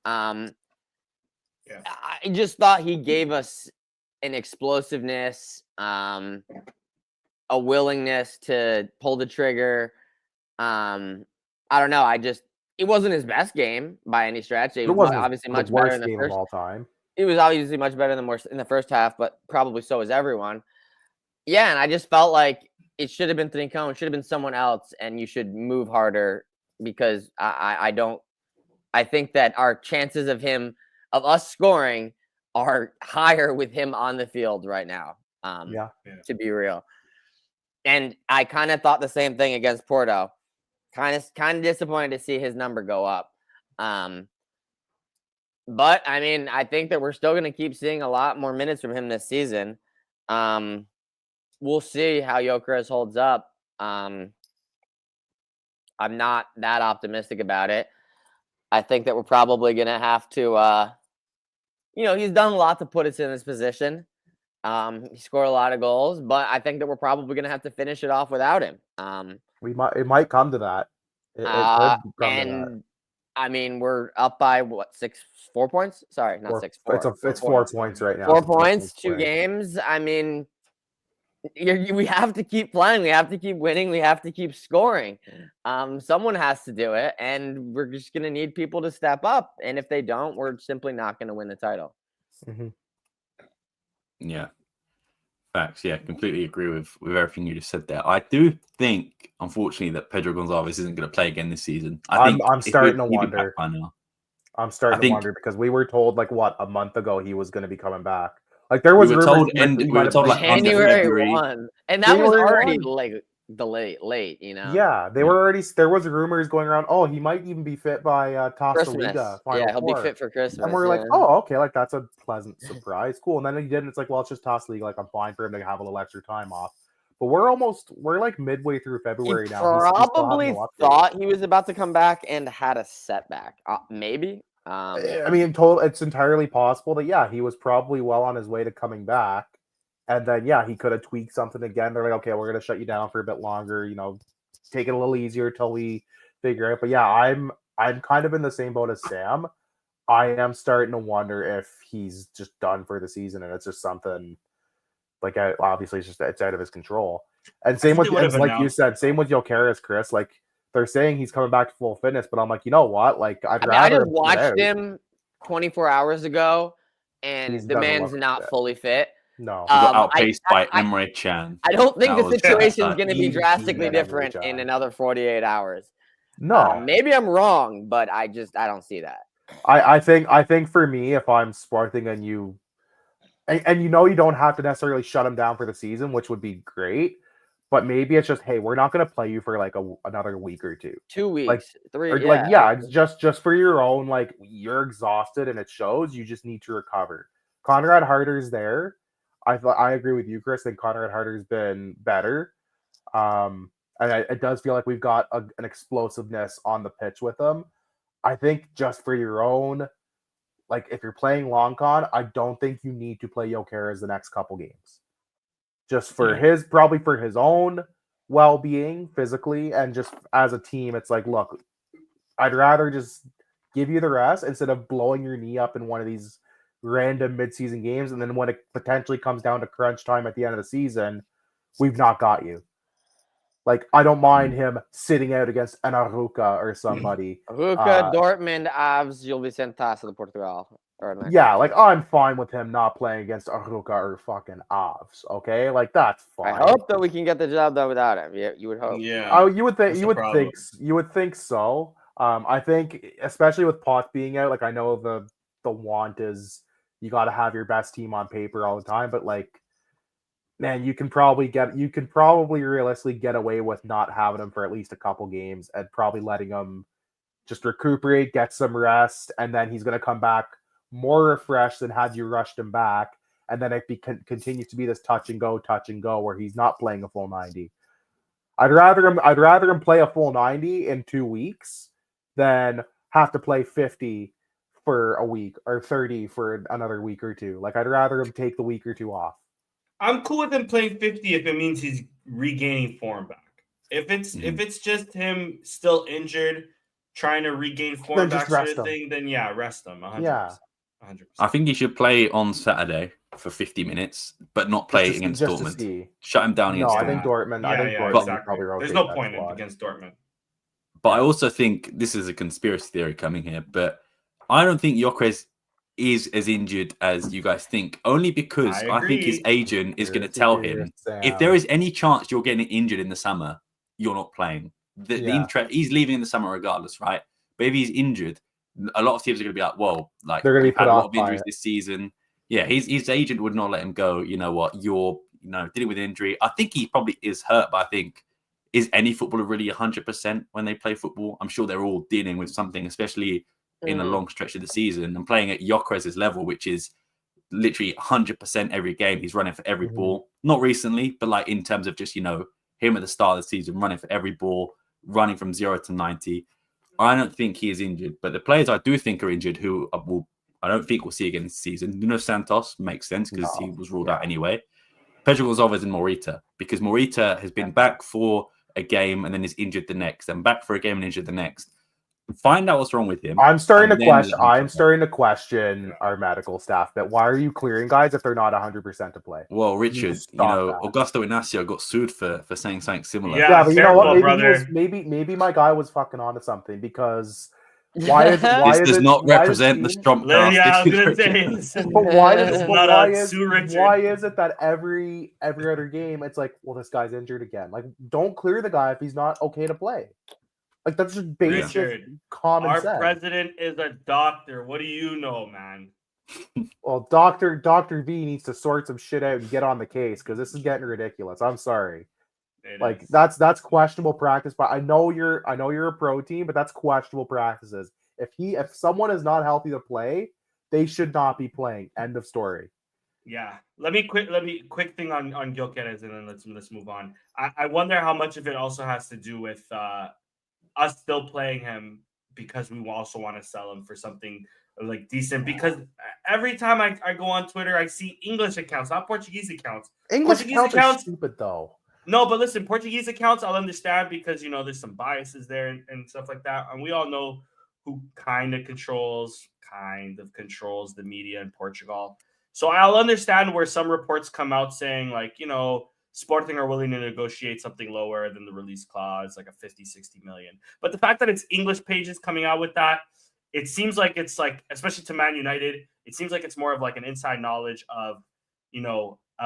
I just thought he gave us an explosiveness, a willingness to pull the trigger. I don't know. It wasn't his best game by any stretch. It was obviously much better in the first. Of all time. It was obviously much better than in the first half, but probably so is everyone. Yeah, and I just felt like it should have been Trincão, it should have been someone else, and you should move harder because I think that our chances of us scoring are higher with him on the field right now. To be real. And I kind of thought the same thing against Porto. Kind of disappointed to see his number go up. But I mean, I think that we're still going to keep seeing a lot more minutes from him this season. We'll see how Gyökeres holds up. I'm not that optimistic about it. I think that we're probably going to have to, he's done a lot to put us in this position. He scored a lot of goals, but I think that we're probably going to have to finish it off without him. It might come to that. It could come to that. I mean, we're up by 4 points? Sorry, not 6. 4. It's 4 points right now. 4 points, 2 games. I mean, we have to keep playing. We have to keep winning. We have to keep scoring. Someone has to do it, and we're just going to need people to step up. And if they don't, we're simply not going to win the title. Mm-hmm. Yeah. Facts. Yeah, completely agree with everything you just said there. I do think, unfortunately, that Pedro Gonçalves isn't going to play again this season. I'm starting to wonder. I'm starting to wonder because we were told a month ago he was going to be coming back. Like there was we were told January 1, and that was already late. Yeah, there was rumors going around. Oh, he might even be fit by Taça Liga. Yeah, he'll be fit for Christmas. And we're like, oh, okay, like that's a pleasant surprise. Cool. And then he did. It's like, well, it's just Taça Liga. Like I'm fine for him to have a little extra time off. But we're like midway through February now. Probably thought he was about to come back and had a setback. Maybe. I mean, it's entirely possible that he was probably well on his way to coming back, and then he could have tweaked something again. They're like, okay, we're gonna shut you down for a bit longer. Take it a little easier till we figure it. But I'm kind of in the same boat as Sam. I am starting to wonder if he's just done for the season, and it's just something like obviously it's out of his control. And same with like you said, same with Gyökeres, Chris. Like. They're saying he's coming back to full fitness, but I'm like, you know what? Like, I just watched him 24 hours ago, and the man's not fully fit. No. He got I- outpaced by Emre Can. I don't think That the was situation is bad. going to be Easy drastically peasy, different Emre in Can. another 48 hours. No. Maybe I'm wrong, but I don't see that. I think for me, if I'm Sporting and you don't have to necessarily shut him down for the season, which would be great, but maybe it's just, hey, we're not going to play you for like another week or two. 2 weeks, Like, 3, or it's just for your own, like, you're exhausted and it shows. You just need to recover. Conrad Harder's there. I agree with you, Chris. I think Conrad Harder's been better. And it does feel like we've got an explosiveness on the pitch with him. I think just for your own, like, if you're playing long con, I don't think you need to play Jokeres the next couple games. Just for probably for his own well-being physically, and just as a team, it's like, look, I'd rather just give you the rest instead of blowing your knee up in one of these random midseason games, and then when it potentially comes down to crunch time at the end of the season, we've not got you. Like, I don't mind him sitting out against an Aruca or somebody. Aruca, Dortmund, Avs, you'll be sent to Portugal. Yeah, like, I'm fine with him not playing against Aruca or fucking Avs. Okay, like, that's fine. I hope that we can get the job done without him. Yeah, you would hope. Yeah. Oh, you would think. That's You would think so. I think, especially with Potts being out, like, I know the want is you got to have your best team on paper all the time, but, like, man, you can probably realistically get away with not having him for at least a couple games and probably letting him just recuperate, get some rest, and then he's going to come back more refreshed than had you rushed him back, and then it continues to be this touch and go where he's not playing a full 90. I'd rather him play a full 90 in 2 weeks than have to play 50 for a week or 30 for another week or two. Like, I'd rather him take the week or two off. I'm cool with him playing 50 if it means he's regaining form back. If it's just him still injured, trying to regain form back sort of thing, then rest him 100%. Yeah. 100%. I think he should play on Saturday for 50 minutes, but not play against Dortmund. Shut him down against Dortmund. I think Dortmund exactly. probably rotate. There's no point against Dortmund. But I also think this is a conspiracy theory coming here, but I don't think Jokeres is as injured as you guys think, only because I think his agent is going to tell him, if there is any chance you're getting injured in the summer, you're not playing. He's leaving in the summer regardless, right? But if he's injured, a lot of teams are going to be like, whoa, like, they're going to be put a off lot of injuries this season. Yeah, his agent would not let him go. You know what? You're dealing with injury. I think he probably is hurt, but I think, is any footballer really 100% when they play football? I'm sure they're all dealing with something, especially in a long stretch of the season, and playing at Jokeres' level, which is literally 100% every game. He's running for every ball. Not recently, but like in terms of just, him at the start of the season, running for every ball, running from 0 to 90. I don't think he is injured, but the players I do think are injured who I don't think we'll see again this season. Nuno Santos makes sense because he was ruled out anyway. Pedro Gonçalves and Morita, because Morita has been back for a game and then is injured the next, and back for a game and injured the next. Find out what's wrong with him. I'm starting to question our medical staff. But why are you clearing guys if they're not 100% to play? Well, Richard, Augusto Inacio got sued for saying something similar. Yeah, but you know what? Maybe my guy was fucking onto something, because why is this does not represent the Strompcast. Yeah, I was gonna say. But why is it that every other game it's like, well, this guy's injured again? Like, don't clear the guy if he's not okay to play. Like, that's just basic common sense. Our president is a doctor. What do you know, man? Well, Dr. V needs to sort some shit out and get on the case, because this is getting ridiculous. I'm sorry. That's questionable practice. But I know you're a pro team, but that's questionable practices. If someone is not healthy to play, they should not be playing. End of story. Yeah. Let me quick thing on Jokeres, and then let's move on. I wonder how much of it also has to do with us still playing him because we also want to sell him for something like decent. Because every time I go on Twitter, I see English accounts, not Portuguese accounts. Portuguese accounts are stupid, though. No, but listen, Portuguese accounts I'll understand, because there's some biases there and stuff like that, and we all know who kind of controls the media in Portugal. So I'll understand where some reports come out saying, like, Sporting are willing to negotiate something lower than the release clause, like a 50-60 million. But the fact that it's English pages coming out with that, it seems like it's like, especially to Man United, it seems like it's more of like an inside knowledge of,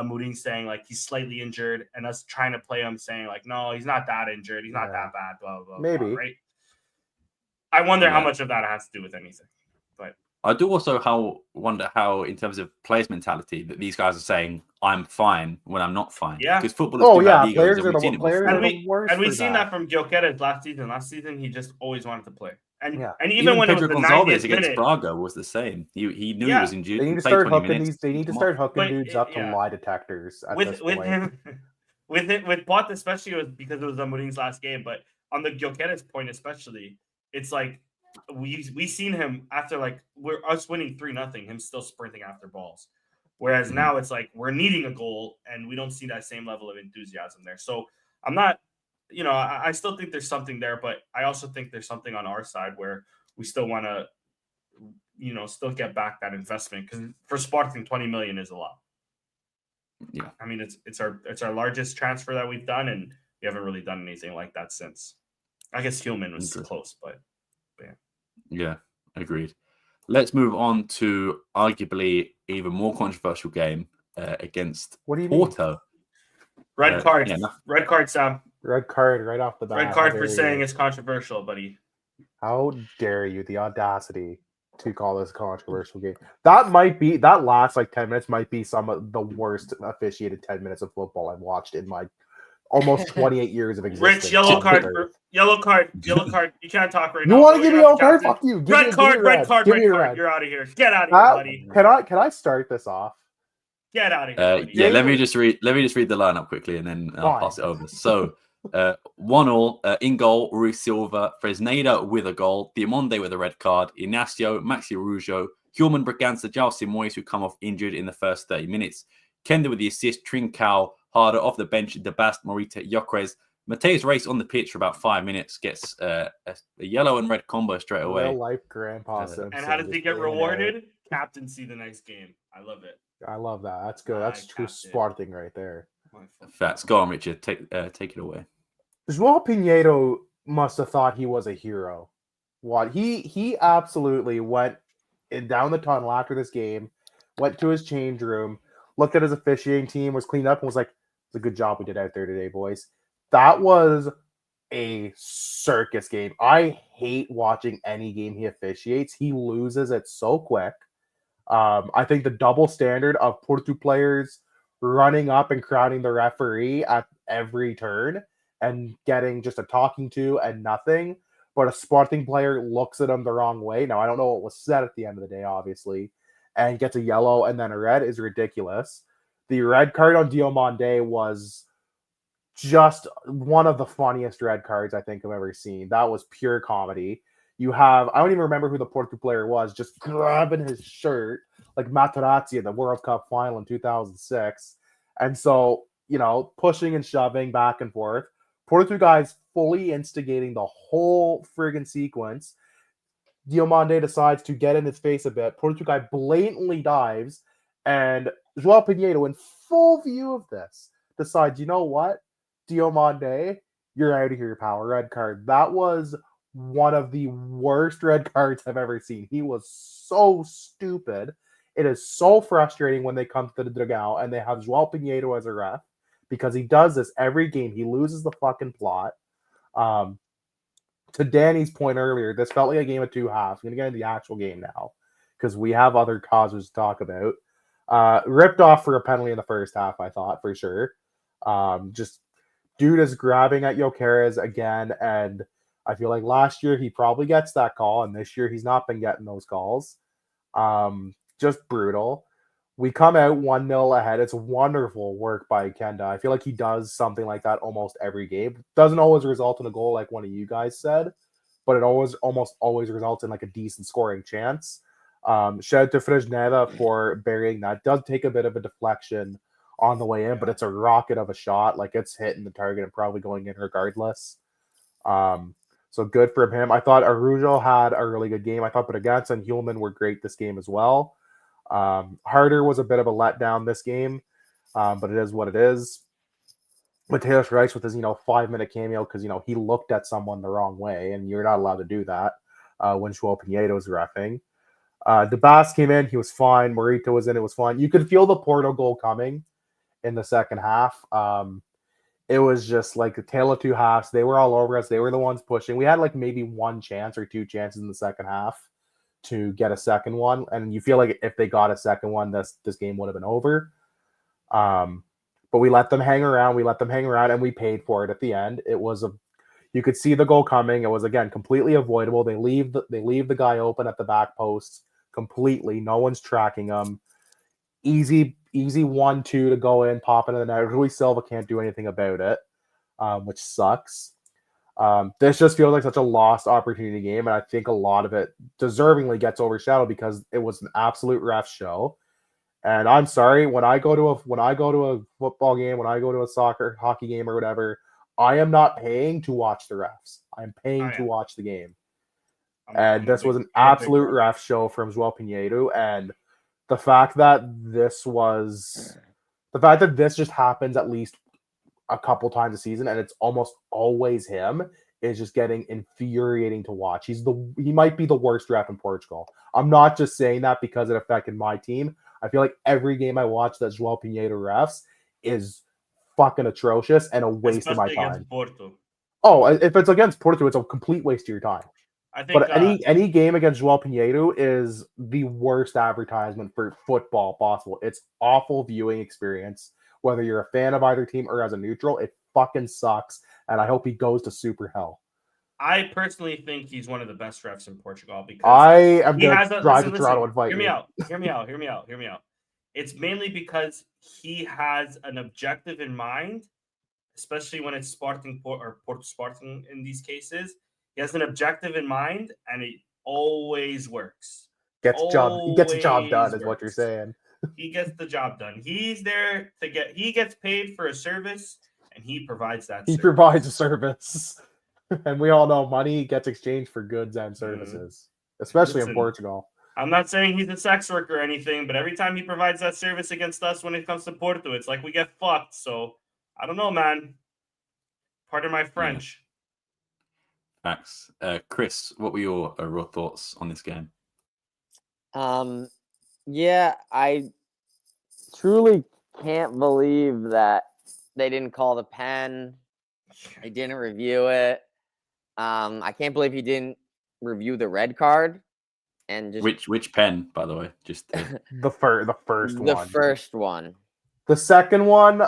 Mourinho saying like he's slightly injured, and us trying to play him saying like, no, he's not that injured, he's not that bad, blah blah Maybe. blah, right? I wonder how much of that has to do with anything. But I do also wonder how, in terms of players' mentality, that these guys are saying I'm fine when I'm not fine. Yeah. Because footballers do have egos, players and are we've seen the it players before. are the worst. And we've seen that from Gyökeres last season. Last season, he just always wanted to play. And even when Pedro it was the Gonzalez 90th against minute, Braga was the same. He knew he was injured. They need He to played start 20 hooking minutes. They need to start hooking But dudes up to lie detectors at this with point. him, with Pot especially, it was because it was Mourinho's last game. But on the Gyökeres point especially, it's like we seen him after like we're us winning 3-0, him still sprinting after balls. Whereas now it's like we're needing a goal and we don't see that same level of enthusiasm there. So I'm not, I still think there's something there, but I also think there's something on our side where we still want to, still get back that investment, because for Sporting 20 million is a lot. Yeah, I mean it's our largest transfer that we've done, and we haven't really done anything like that since. I guess Hillman was close, but yeah. Yeah, agreed. Let's move on to arguably even more controversial game against Porto. Red card. Yeah, Red card, Sam. Red card right off the bat. Red card for saying it's controversial, buddy. How dare you? The audacity to call this a controversial game. That last like 10 minutes might be some of the worst officiated 10 minutes of football I've watched in my almost 28 years of existence. Rich, yellow card. Yellow card. You can't talk right now. You want to give me a yellow card? Fuck you. Red card. You're out of here. Get out of here, buddy. Can I start this off? Get out of here, buddy. Yeah, let me just read the lineup quickly, and then I'll pass it over. So 1-1 in goal, Rui Silva, Fresneda with a goal, Diamonde with a red card, Inacio, Maxi Arujo, Hillman, Braganza, João Simões, who come off injured in the first 30 minutes, Kenda with the assist, Trincao, Harder off the bench, Debast, Morita, Gyökeres. Mateus Reis on the pitch for about 5 minutes, gets a yellow and red combo straight away. Real life grandpa Simpson. And how does he get rewarded? Captaincy the next game. I love it. I love that. That's good. That's true Sporting right there. Facts. Go on, Richard. Take it away. João Pinheiro must have thought he was a hero. What he absolutely went down the tunnel after this game, went to his change room, looked at his officiating team, was cleaned up, and was like, "It's a good job we did out there today, boys." That was a circus game. I hate watching any game he officiates. He loses it so quick. I think the double standard of Porto players running up and crowding the referee at every turn and getting just a talking to and nothing, but a Sporting player looks at him the wrong way. Now, I don't know what was said at the end of the day, obviously, and gets a yellow and then a red is ridiculous. The red card on Diomande was just one of the funniest red cards I think I've ever seen. That was pure comedy. You have, I don't even remember who the Porto player was, just grabbing his shirt like Materazzi in the World Cup final in 2006. And so, pushing and shoving back and forth. Porto guys fully instigating the whole friggin' sequence. Diomande decides to get in his face a bit. Porto guy blatantly dives, and João Pinheiro, in full view of this, decides, you know what? Diomande, you're out of here, pal. Red card. That was one of the worst red cards I've ever seen. He was so stupid. It is so frustrating when they come to the dugout and they have João Pinheiro as a ref, because he does this every game. He loses the fucking plot. To Danny's point earlier, this felt like a game of two halves. I'm going to get into the actual game now because we have other causes to talk about. Ripped off for a penalty in the first half, I thought, for sure. Just dude is grabbing at Gyökeres again, and I feel like last year he probably gets that call, and this year he's not been getting those calls. Just brutal. We come out 1-0 ahead. It's wonderful work by Kenda. I feel like he does something like that almost every game. Doesn't always result in a goal like one of you guys said, but it almost always results in like a decent scoring chance. Shout out to Fresneda for burying that. Does take a bit of a deflection on the way in, but it's a rocket of a shot. Like, it's hitting the target and probably going in regardless. So good for him. I thought Arujo had a really good game. I thought Braganza and Hillman were great this game as well. Harder was a bit of a letdown this game, but it is what it is. Mateus Reis with his 5-minute cameo because he looked at someone the wrong way, and you're not allowed to do that when João Pinheiro is reffing. Debast came in, he was fine. Morita was in, it was fine. You could feel the Porto goal coming. in the second half. It was just like a tale of two halves. They were all over us. They were the ones pushing. We had like maybe one chance or two chances in the second half to get a second one. And you feel like if they got a second one, this game would have been over. But we let them hang around. And we paid for it at the end. You could see the goal coming. It was, again, completely avoidable. They leave the guy open at the back post completely. No one's tracking him. Easy 1-2 to go in, pop into the net. Rui Silva can't do anything about it, which sucks. This just feels like such a lost opportunity game, and I think a lot of it deservingly gets overshadowed because it was an absolute ref show. And I'm sorry, when I go to a football game, when I go to a hockey game or whatever, I am not paying to watch the refs. I'm paying to watch the game. And this was an absolute ref show from João Pinheiro, and the fact that this just happens at least a couple times a season, and it's almost always him, is just getting infuriating to watch. He might be the worst ref in Portugal. I'm not just saying that because it affected my team. I feel like every game I watch that João Pinheiro refs is fucking atrocious and a waste of my time. Against Porto. Oh, if it's against Porto, it's a complete waste of your time. I think, but any game against João Pinheiro is the worst advertisement for football possible. It's awful viewing experience. Whether you're a fan of either team or as a neutral, it fucking sucks. And I hope he goes to super hell. I personally think he's one of the best refs in Portugal because I am going to drive to Toronto and fight Hear me out. It's mainly because he has an objective in mind, especially when it's Sporting or Porto Sporting in these cases. He has an objective in mind, and it always works. He gets a job done, is what you're saying. He gets the job done. He's there he gets paid for a service, and he provides that service. Provides a service. And we all know money gets exchanged for goods and services, especially in Portugal. I'm not saying he's a sex worker or anything, but every time he provides that service against us when it comes to Porto, it's like we get fucked. So, I don't know, man. Pardon my French. Facts. Chris, what were your raw thoughts on this game? Yeah, I truly can't believe that they didn't call the pen. They didn't review it. I can't believe he didn't review the red card. And just which pen, by the way? Just the first one. The first one. The second one,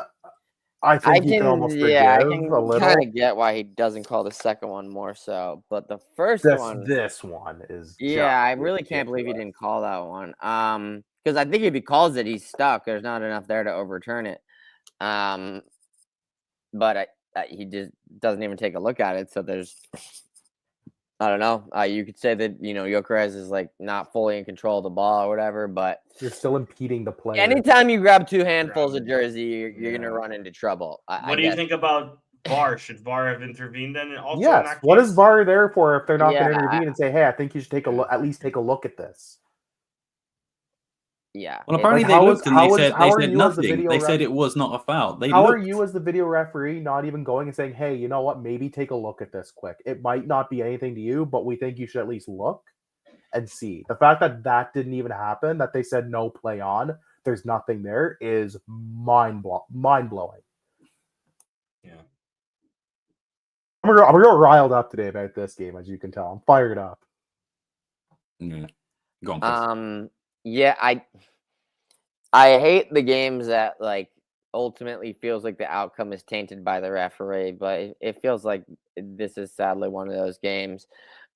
I think you can almost forgive I can a little. kind of get why he doesn't call the second one more so, but the first one. This one is. Yeah, I really can't believe he didn't call that one. Because I think if he calls it, he's stuck. There's not enough there to overturn it. But he just doesn't even take a look at it. So there's, I don't know. You could say that, Gyökeres is like not fully in control of the ball or whatever, but you're still impeding the play. Anytime you grab two handfuls of jersey, you're going to run into trouble. What do you think about VAR? Should VAR have intervened then? Also yes. What is VAR there for if they're not going to intervene and say, hey, I think you should at least take a look at this? Yeah. Well, apparently they looked and they said nothing. They said it was not a foul. How are you as the video referee not even going and saying, hey, you know what? Maybe take a look at this quick. It might not be anything to you, but we think you should at least look and see. The fact that didn't even happen, that they said no play on, there's nothing there, is mind-blowing. Yeah. I'm real riled up today about this game, as you can tell. I'm fired up. Yeah. Go on, Chris. Yeah, I hate the games that like ultimately feels like the outcome is tainted by the referee, but it feels like this is sadly one of those games.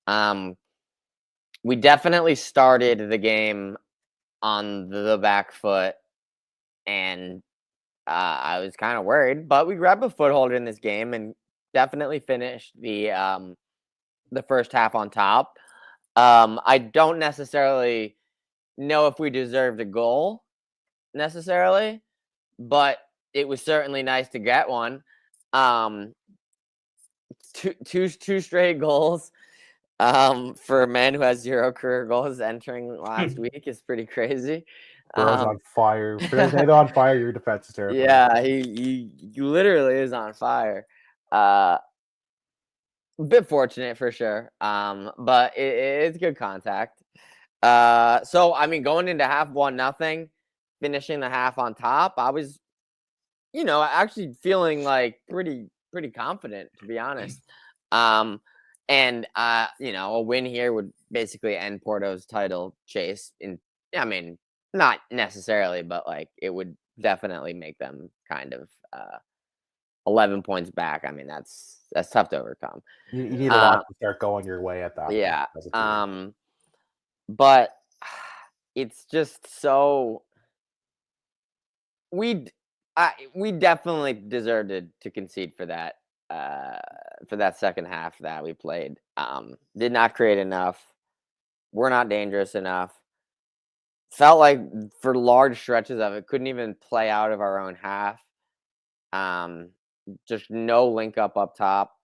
We definitely started the game on the back foot, and I was kind of worried, but we grabbed a foothold in this game and definitely finished the first half on top. I don't necessarily know if we deserved a goal necessarily, but it was certainly nice to get one. Two straight goals for a man who has 0 career goals entering last week is pretty crazy. Bill's on fire. They're on fire. Your defense is terrible. Yeah, he literally is on fire. A bit fortunate for sure, but it's good contact. So I mean, going into half 1-0, finishing the half on top, I was actually feeling like pretty confident, to be honest. And a win here would basically end Porto's title chase. I mean, not necessarily, but like it would definitely make them kind of 11 points back. I mean, that's tough to overcome. You need a lot to start going your way at that point. Yeah. But it's just so we definitely deserved to concede for that second half that we played. Did not create enough. We're not dangerous enough. Felt like for large stretches of it, couldn't even play out of our own half. Just no link up top.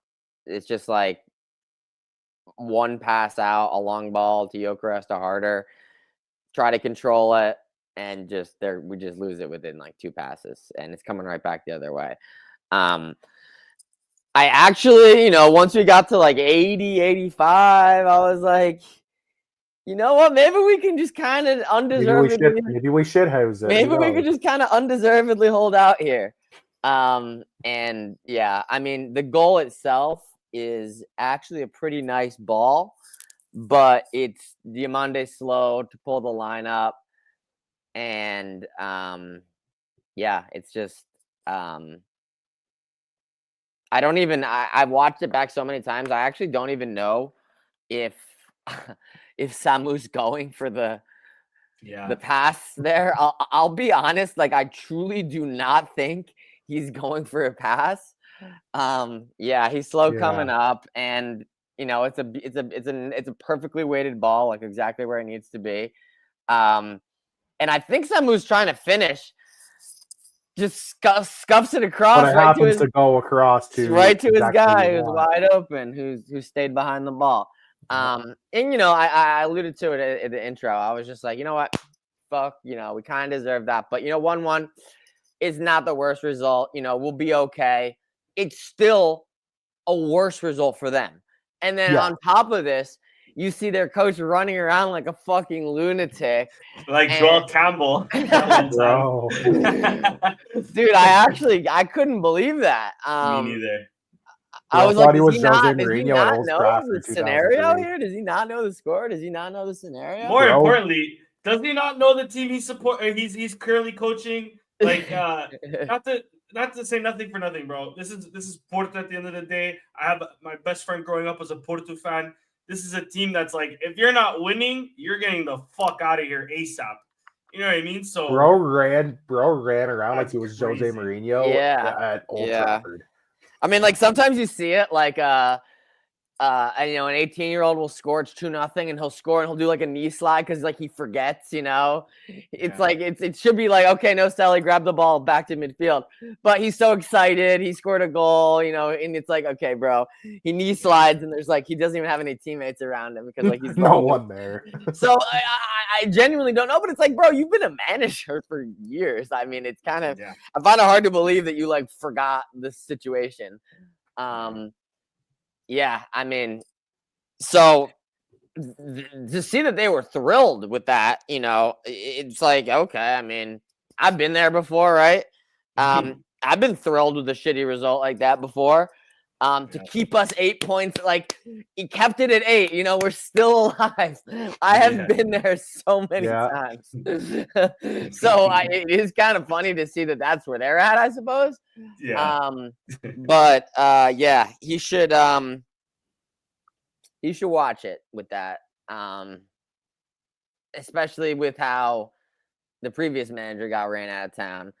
It's just like one pass out, a long ball to Gyökeres to Harder, try to control it, and we just lose it within like 2 passes, and it's coming right back the other way. I actually, once we got to like 80, 85, I was like, you know what? Maybe we can just kind of undeservedly. Maybe we should house it. Maybe we could just kind of undeservedly hold out here. And yeah, I mean, the goal itself is actually a pretty nice ball, but it's Diamande slow to pull the line up. And yeah, it's just I've watched it back so many times. I actually don't even know if Samu's going for the pass there. I'll be honest, like I truly do not think he's going for a pass. Yeah, he's slow coming up, and it's a perfectly weighted ball, like exactly where it needs to be. And I think Samu's trying to finish, just scuffs it across. But it happens to go across to his guy who's wide open, who stayed behind the ball. And I alluded to it in the intro. I was just like, you know what, fuck, we kind of deserve that. But 1-1 is not the worst result. We'll be okay. It's still a worse result for them. And then on top of this, you see their coach running around like a fucking lunatic. Like Joel Campbell. Bro. Dude, I couldn't believe that. Me neither. I was like, does he not know the scenario here? Does he not know the score? Does he not know the scenario? More importantly, does he not know the team he's currently coaching? Like, not to say nothing for nothing, bro. This is Porto at the end of the day. I have my best friend growing up as a Porto fan. This is a team that's like, if you're not winning, you're getting the fuck out of here ASAP. You know what I mean? So bro ran around like he was crazy. Jose Mourinho at Old Trafford. I mean, like sometimes you see it like an 18-year-old will score, it's 2-0, and he'll score and he'll do like a knee slide because like he forgets, It's like it should be like, okay, no, Sally, grab the ball back to midfield. But he's so excited, he scored a goal, and it's like, okay, bro, he knee slides and there's like he doesn't even have any teammates around him because like he's no one there. So I genuinely don't know, but it's like, bro, you've been a manager for years. I mean, it's kind of I find it hard to believe that you like forgot this situation. Yeah, I mean, so to see that they were thrilled with that, it's like, okay, I mean, I've been there before, right? I've been thrilled with a shitty result like that before. To keep us 8 points, like he kept it at 8, we're still alive. I have been there so many times. So it is kind of funny to see that that's where they're at, I suppose. Yeah. But yeah, he should watch it with that. Especially with how the previous manager got ran out of town.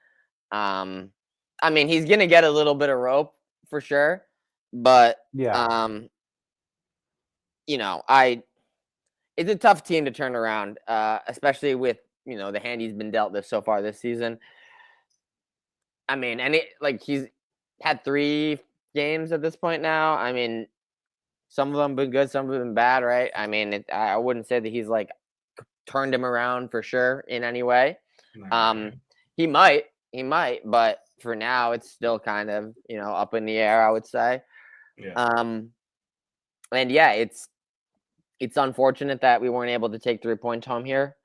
I mean, he's gonna get a little bit of rope for sure. But it's a tough team to turn around, especially with the hand he's been dealt so far this season. I mean, and he's had 3 games at this point now. I mean, some of them been good, some of them been bad, right? I mean, I wouldn't say that he's like turned him around for sure in any way. He might, but for now, it's still kind of up in the air, I would say. And yeah, it's unfortunate that we weren't able to take 3 points home here,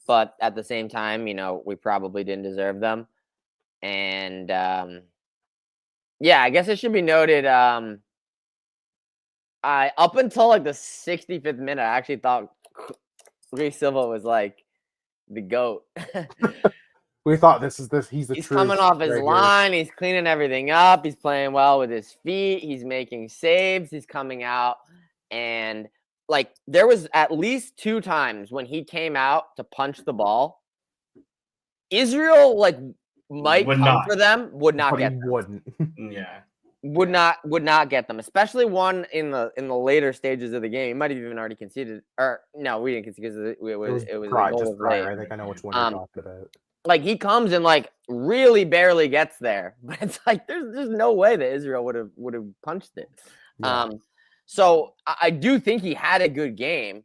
but at the same time, we probably didn't deserve them. And yeah, I guess it should be noted. I up until like the 65th minute, I actually thought Luis Silva was like the GOAT. We thought he's the He's truth coming off his right here. line. He's cleaning everything up. He's playing well with his feet. He's making saves. He's coming out. And like there was at least 2 times when he came out to punch the ball. Israel like might come for them, would not But get he them. wouldn't. Yeah. Would not get them, especially one in the later stages of the game. He might have even already conceded, or no, we didn't concede because it was a goal just was prior. late. I think I know which one you're talking about. Like he comes and like really barely gets there, but it's like there's no way that Israel would have punched it. Yeah. So I do think he had a good game,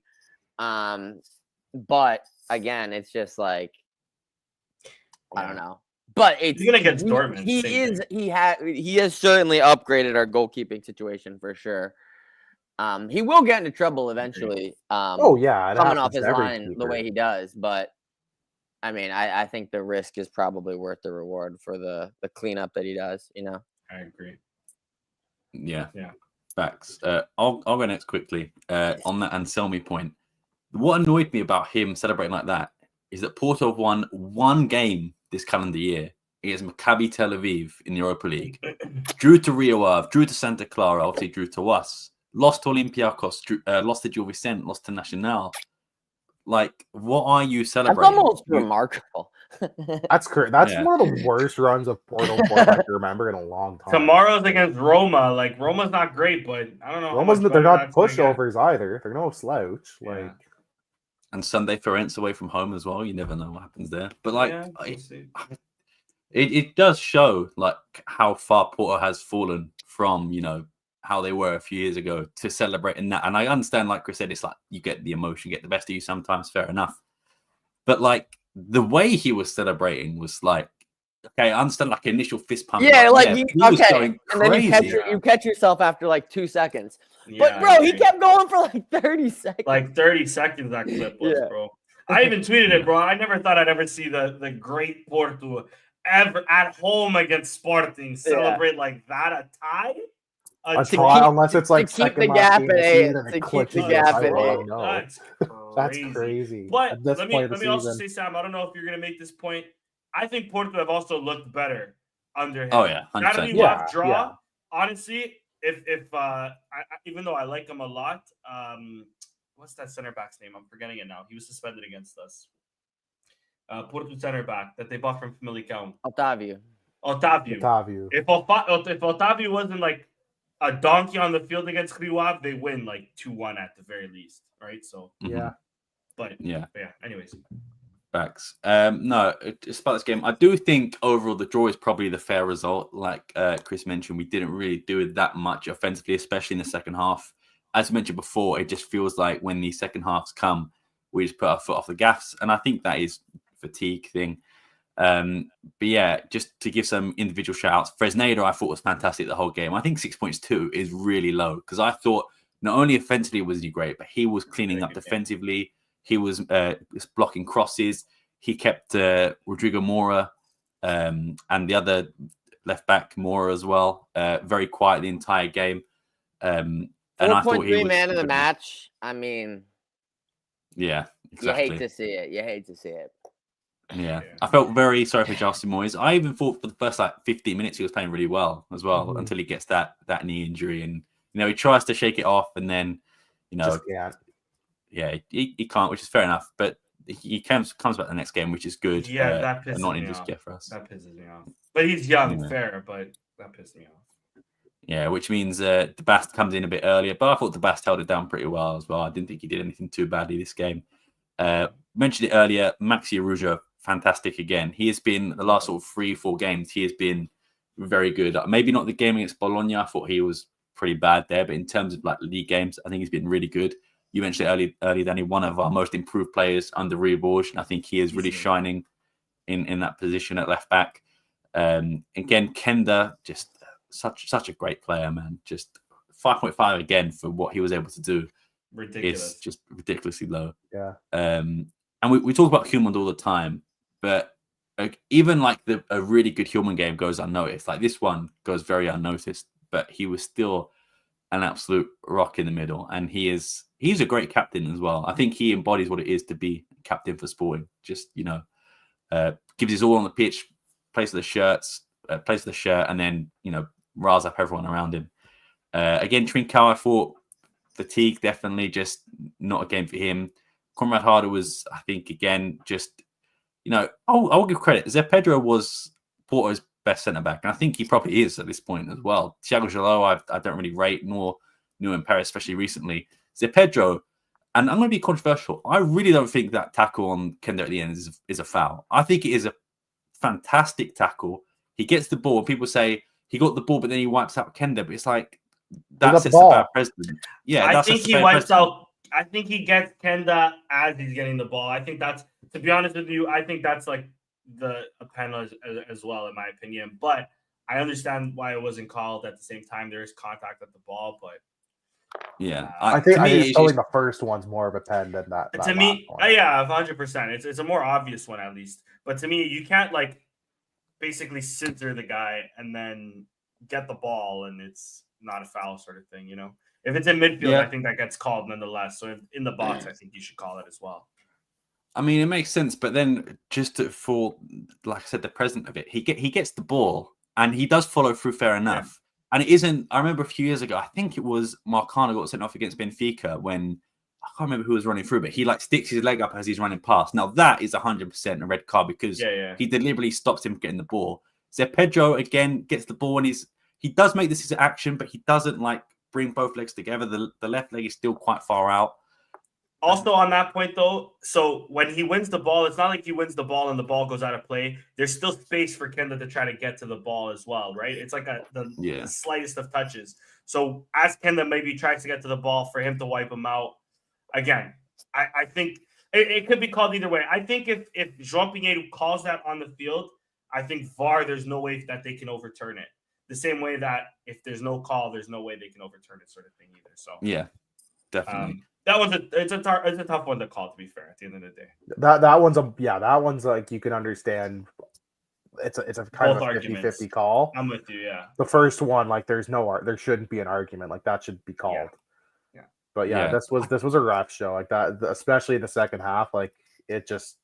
but again, it's just like I don't know. But it's even against Dortmund. He has certainly upgraded our goalkeeping situation for sure. He will get into trouble eventually. Oh yeah, coming off his line the way he does, but I mean, I think the risk is probably worth the reward for the cleanup that he does. You know, I agree. Yeah. Facts. I'll go next quickly on that Anselmi point. What annoyed me about him celebrating like that is that Porto have won 1 game this calendar year against Maccabi Tel Aviv in the Europa League. Drew to Rio Ave, drew to Santa Clara, obviously drew to us. Lost to Olympiacos, lost to Gil Vicente, lost to Nacional. Like, what are you celebrating? That's almost remarkable. That's correct. That's one of the worst runs of Porto I can remember in a long time. Tomorrow's against Roma. Like Roma's not great, but I don't know. They're not pushovers either. They're no slouch. Yeah. Like, and Sunday Firenze away from home as well. You never know what happens there. But like, it does show like how far Porto has fallen from how they were a few years ago to celebrating that. And I understand, like Chris said, it's like you get the emotion, get the best of you sometimes. Fair enough. But like the way he was celebrating was like, okay, I understand like initial fist pump. Yeah, he was okay, going and then you catch yourself after like 2 seconds. But bro, he kept going for like 30 seconds. Like 30 seconds that clip was, bro. I even tweeted it, bro. I never thought I'd ever see the great Porto ever at home against Sporting celebrate like that a tie. Unless it's like to keep the gap at 8. To keep the gap at 8. That's crazy. But let me also say, Sam, I don't know if you're gonna make this point. I think Porto have also looked better under him. Oh yeah, 100%. That'll be rough draw. Yeah. Honestly, if even though I like him a lot, what's that center back's name? I'm forgetting it now. He was suspended against us. Porto center back that they bought from Famalicão. Otávio. If Otávio wasn't like a donkey on the field against Rio Ave, they win like 2-1 at the very least, right? So but anyways. Facts. No, it's about this game. I do think overall the draw is probably the fair result. Like Chris mentioned, we didn't really do that much offensively, especially in the second half. As mentioned before, it just feels like when the second halves come, we just put our foot off the gas. And I think that is fatigue thing. But yeah, just to give some individual shout outs, Fresneda I thought was fantastic the whole game. I think 6.2 is really low because I thought not only offensively was he great, but he was cleaning up defensively. He was blocking crosses. He kept Rodrigo Mora and the other left back Mora as well very quiet the entire game. And I thought he was man of the match. I mean, yeah, exactly. You hate to see it. Yeah, I felt very sorry for Justin Moyes. I even thought for the first 15 minutes he was playing really well as well until he gets that knee injury and he tries to shake it off and then just can't. Yeah, he can't, which is fair enough. But he comes back the next game, which is good. Yeah, that pisses not me off. For us. That pisses me off. But he's young, fair, but that pissed me off. Yeah, which means the Bast comes in a bit earlier, but I thought the Bast held it down pretty well as well. I didn't think he did anything too badly this game. Mentioned it earlier, Maxi Arujo, fantastic again. He has been the last sort of 3-4 games. He has been very good. Maybe not the game against Bologna. I thought he was pretty bad there, but in terms of league games, I think he's been really good. You mentioned earlier, Danny, one of our most improved players under Riborge, and I think he is really shining in that position at left back. Again, Kenda, just such a great player, man. Just 5.5 again for what he was able to do. Ridiculous. Is just ridiculously low. Yeah. And we talk about Humond all the time, but even like a really good human game goes unnoticed. Like this one goes very unnoticed, but he was still an absolute rock in the middle, and he's a great captain as well. I think he embodies what it is to be captain for Sporting. Just gives his all on the pitch, plays the shirt, and then riles up everyone around him. Again, Trincao, I thought fatigue definitely just not a game for him. Conrad Harder was, I think, again just I'll give credit. Zé Pedro was Porto's best centre back, and I think he probably is at this point as well. Thiago Jalot, I don't really rate, nor knew in Paris, especially recently. Zé Pedro, and I'm going to be controversial. I really don't think that tackle on Kender at the end is a foul. I think it is a fantastic tackle. He gets the ball. People say he got the ball, but then he wipes out Kender. But it's like that's a bad precedent. Yeah, I think he wipes out. I think he gets Kenda as he's getting the ball. I think that's, to be honest with you, I think that's like a penalty as well, in my opinion. But I understand why it wasn't called at the same time. There is contact at the ball, but yeah, I think the first one's more of a pen than that. To me, yeah, 100%. It's a more obvious one at least. But to me, you can't like basically scissor the guy and then get the ball, and it's not a foul sort of thing, If it's in midfield, I think that gets called nonetheless. So in the box, I think you should call it as well. I mean, it makes sense, but then for, like I said, the present of it, he gets the ball and he does follow through fair enough. Yeah. And it isn't. I remember a few years ago, I think it was Marcano got sent off against Benfica when I can't remember who was running through, but he like sticks his leg up as he's running past. Now that is 100% a red card because he deliberately stops him getting the ball. Zé Pedro again gets the ball and he does make this his action, but he doesn't like bring both legs together. The left leg is still quite far out. Also on that point, though, so when he wins the ball, it's not like he wins the ball and the ball goes out of play. There's still space for Kenda to try to get to the ball as well, right? It's like the slightest of touches. So as Kenda maybe tries to get to the ball, for him to wipe him out, again, I think it could be called either way. I think if João Pinheiro calls that on the field, I think VAR, there's no way that they can overturn it. The same way that if there's no call, there's no way they can overturn it, sort of thing either. So yeah, definitely. It's a tough one to call, to be fair, at the end of the day. That one's like, you can understand it's a kind of a 50-50 call. I'm with you, yeah. The first one, like there shouldn't be an argument. Like that should be called. Yeah. But this was a rough show. Like that, especially in the second half, like it just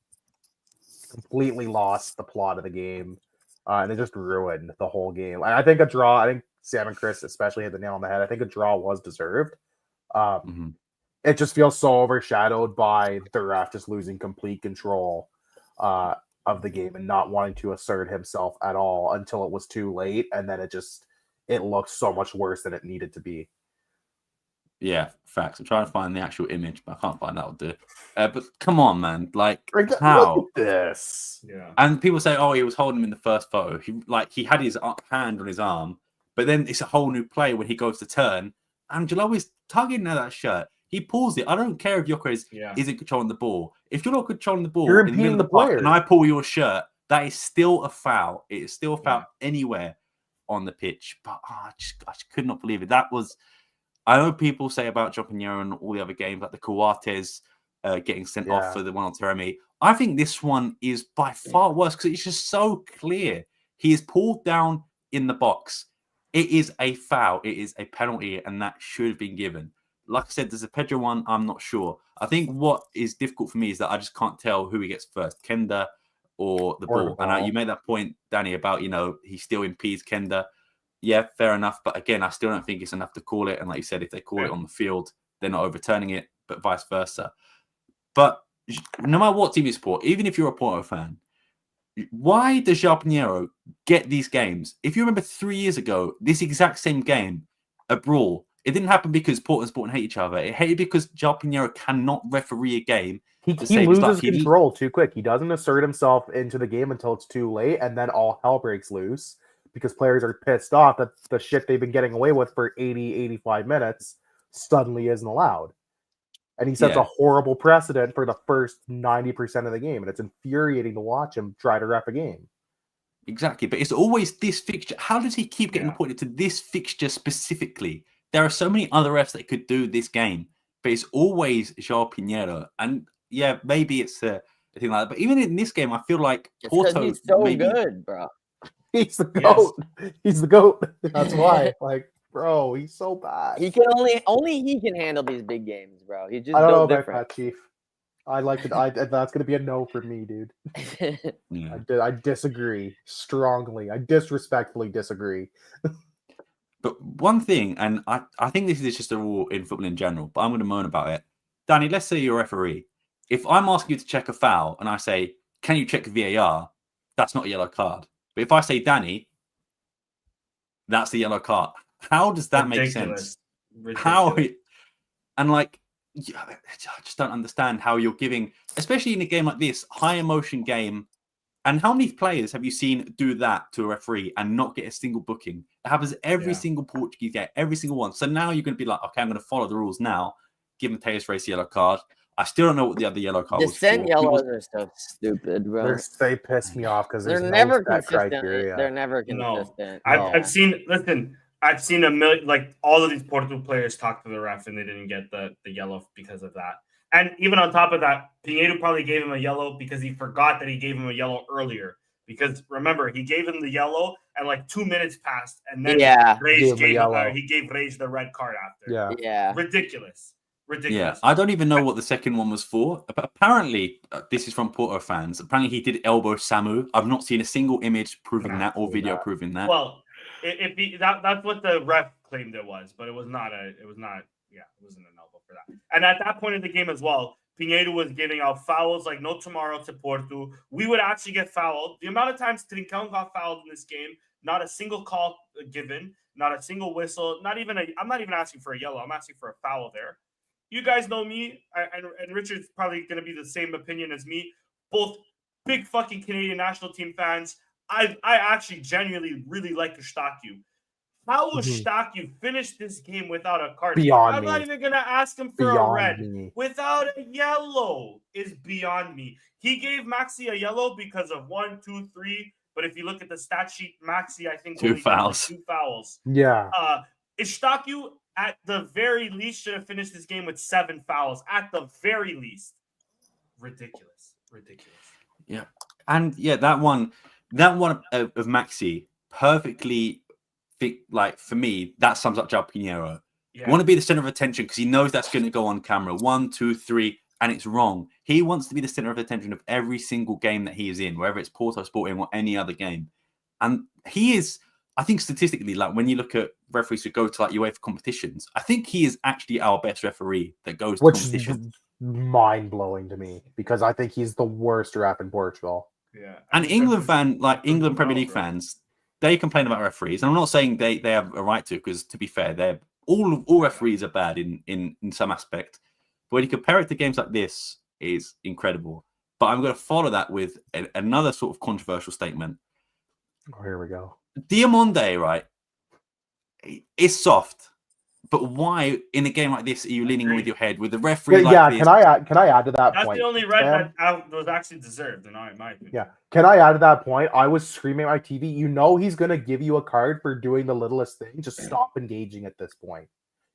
completely lost the plot of the game. And it just ruined the whole game. I think a draw, I think Sam and Chris especially hit the nail on the head. I think a draw was deserved. It just feels so overshadowed by the ref just losing complete control of the game and not wanting to assert himself at all until it was too late. And then it looked so much worse than it needed to be. Yeah, facts. I'm trying to find the actual image, but I can't find that. Will do. But come on, man! Like how? Look at this. Yeah. And people say, "Oh, he was holding him in the first photo. He had his hand on his arm, but then it's a whole new play when he goes to turn. Angelo is tugging at that shirt. He pulls it. I don't care if Yoko isn't controlling the ball. If you're not controlling the ball, you're impeding the player, and I pull your shirt, that is still a foul. It is still a foul anywhere on the pitch. But I just could not believe it. That was. I know people say about João Pinheiro and all the other games, like the Coates getting sent off for the one on Teremi. I think this one is by far worse because it's just so clear. He is pulled down in the box. It is a foul. It is a penalty, and that should have been given. Like I said, there's a Pedro one. I'm not sure. I think what is difficult for me is that I just can't tell who he gets first, Kenda or the ball. And you made that point, Danny, about, he still impedes Kenda. Yeah, fair enough. But again, I still don't think it's enough to call it. And like you said, if they call it on the field, they're not overturning it, but vice versa. But no matter what team you support, even if you're a Porto fan, why does João Pinheiro get these games? If you remember 3 years ago, this exact same game, a brawl, it didn't happen because Porto and Sporting hate each other. It hated because João Pinheiro cannot referee a game. He loses control too quick. He doesn't assert himself into the game until it's too late, and then all hell breaks loose. Because players are pissed off that the shit they've been getting away with for 80, 85 minutes suddenly isn't allowed. And he sets a horrible precedent for the first 90% of the game. And it's infuriating to watch him try to ref a game. Exactly. But it's always this fixture. How does he keep getting appointed to this fixture specifically? There are so many other refs that could do this game. But it's always João Pinheiro. And yeah, maybe it's anything like that. But even in this game, I feel like It's because Porto he's so maybe good, bro. He's the goat. He's the goat. That's why. Like, bro, he's so bad. He can only he can handle these big games, bro. He's just I don't know built about different. that, Chief. I like it. That's gonna be a no for me, dude. Yeah. I disagree strongly. I disrespectfully disagree. But one thing, and I think this is just a rule in football in general, but I'm going to moan about it. Danny, let's say you're a referee. If I'm asking you to check a foul and I say, can you check VAR? That's not a yellow card. But if I say, Danny, that's the yellow card. How does that make sense? Ridiculous. How? And like, I just don't understand how you're giving, especially in a game like this, high emotion game. And how many players have you seen do that to a referee and not get a single booking? It happens every single Portuguese game, every single one. So now you're going to be like, okay, I'm going to follow the rules now. Give Mateus Race a yellow card. I still don't know what the other yellow card was for. Dissent yellows are so stupid, bro. They piss me off because They're there's never no set consistent. criteria. They're never No. consistent. I've seen a million, like all of these Porto players talk to the ref and they didn't get the yellow because of that. And even on top of that, Pinheiro probably gave him a yellow because he forgot that he gave him a yellow earlier. Because remember, he gave him the yellow and like 2 minutes passed, and then Rage he gave Rage the red card after. Yeah. Ridiculous. Yeah, I don't even know what the second one was for. But apparently, this is from Porto fans. Apparently, he did elbow Samu. I've not seen a single image proving that or video proving that. Well, that's what the ref claimed it was, but it wasn't an elbow for that. And at that point in the game as well, Pinheiro was giving out fouls like no tomorrow to Porto. We would actually get fouled. The amount of times Trincão got fouled in this game, not a single call given, not a single whistle, I'm not even asking for a yellow. I'm asking for a foul there. You guys know me, and Richard's probably going to be the same opinion as me. Both big fucking Canadian national team fans. I actually genuinely really like Eustáquio. How will Eustáquio finish this game without a card? I'm not even going to ask him for a red. Without a yellow is beyond me. He gave Maxi a yellow because of 1, 2, 3. But if you look at the stat sheet, Maxi, I think, 2 fouls. 2 fouls. Yeah. Eustáquio, at the very least, should have finished this game with 7 fouls. At the very least. Ridiculous. Yeah. And yeah, that one of Maxi perfectly, like for me, that sums up João Pinheiro. Yeah. Want to be the center of attention because he knows that's going to go on camera. 1, 2, 3, and it's wrong. He wants to be the center of attention of every single game that he is in, whether it's Porto Sporting or any other game. And he is, I think statistically, like when you look at referees who go to like UEFA competitions, I think he is actually our best referee that goes to competitions. Mind blowing to me because I think he's the worst ref in Portugal. Yeah. And England Premier League fans, they complain about referees. And I'm not saying they have a right to, because to be fair, they're all referees are bad in some aspect. But when you compare it to games like this, it is incredible. But I'm going to follow that with another sort of controversial statement. Oh, here we go. Diamande, right? It's soft. But why in a game like this are you leaning with your head with the referee? This? Can I add to that point? That's the only red that was actually deserved, in my opinion. Yeah, can I add to that point? I was screaming at my TV. You know he's gonna give you a card for doing the littlest thing. Just stop engaging at this point.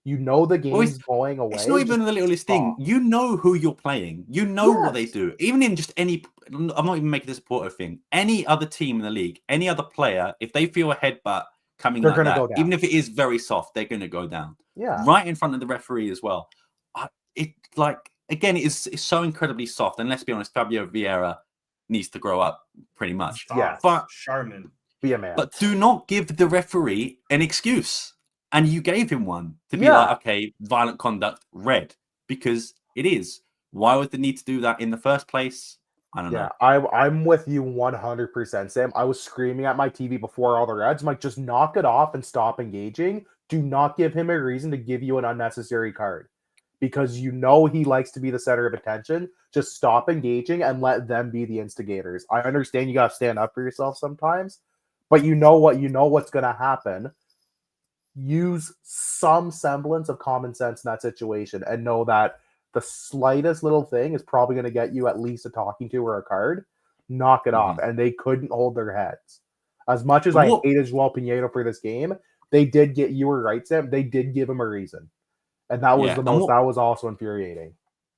You know the game's going away. It's not even the littlest thing. You know who you're playing. You know what they do. Even in just any, I'm not even making this a Porto thing. Any other team in the league, any other player, if they feel a headbutt coming like that, even if it is very soft, they're going to go down. Yeah, right in front of the referee as well. It's so incredibly soft. And let's be honest, Fabio Vieira needs to grow up pretty much. Yeah, but Charmin, be a man. But do not give the referee an excuse. And you gave him one to be like, okay, violent conduct, red, because it is. Why would the need to do that in the first place? I don't know. I'm with you 100%, Sam. I was screaming at my TV before all the reds. I'm like, just knock it off and stop engaging. Do not give him a reason to give you an unnecessary card. Because you know he likes to be the center of attention. Just stop engaging and let them be the instigators. I understand you got to stand up for yourself sometimes, but you know what's going to happen. Use some semblance of common sense in that situation and know that the slightest little thing is probably going to get you at least a talking to or a card. Knock it off. And they couldn't hold their heads. As much as I hated João Pinheiro for this game, they did get, you were right, Sam, they did give him a reason. And that was that was also infuriating.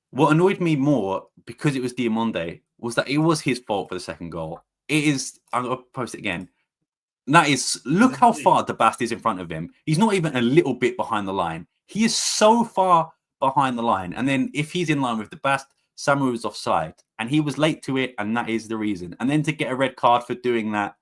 What annoyed me more, because it was Diamande, was that it was his fault for the second goal. It is. I'm gonna post it again. That is. Look how far the Bast is in front of him. He's not even a little bit behind the line. He is so far behind the line. And then if he's in line with the Bast, Samu is offside, and he was late to it, and that is the reason. And then to get a red card for doing that,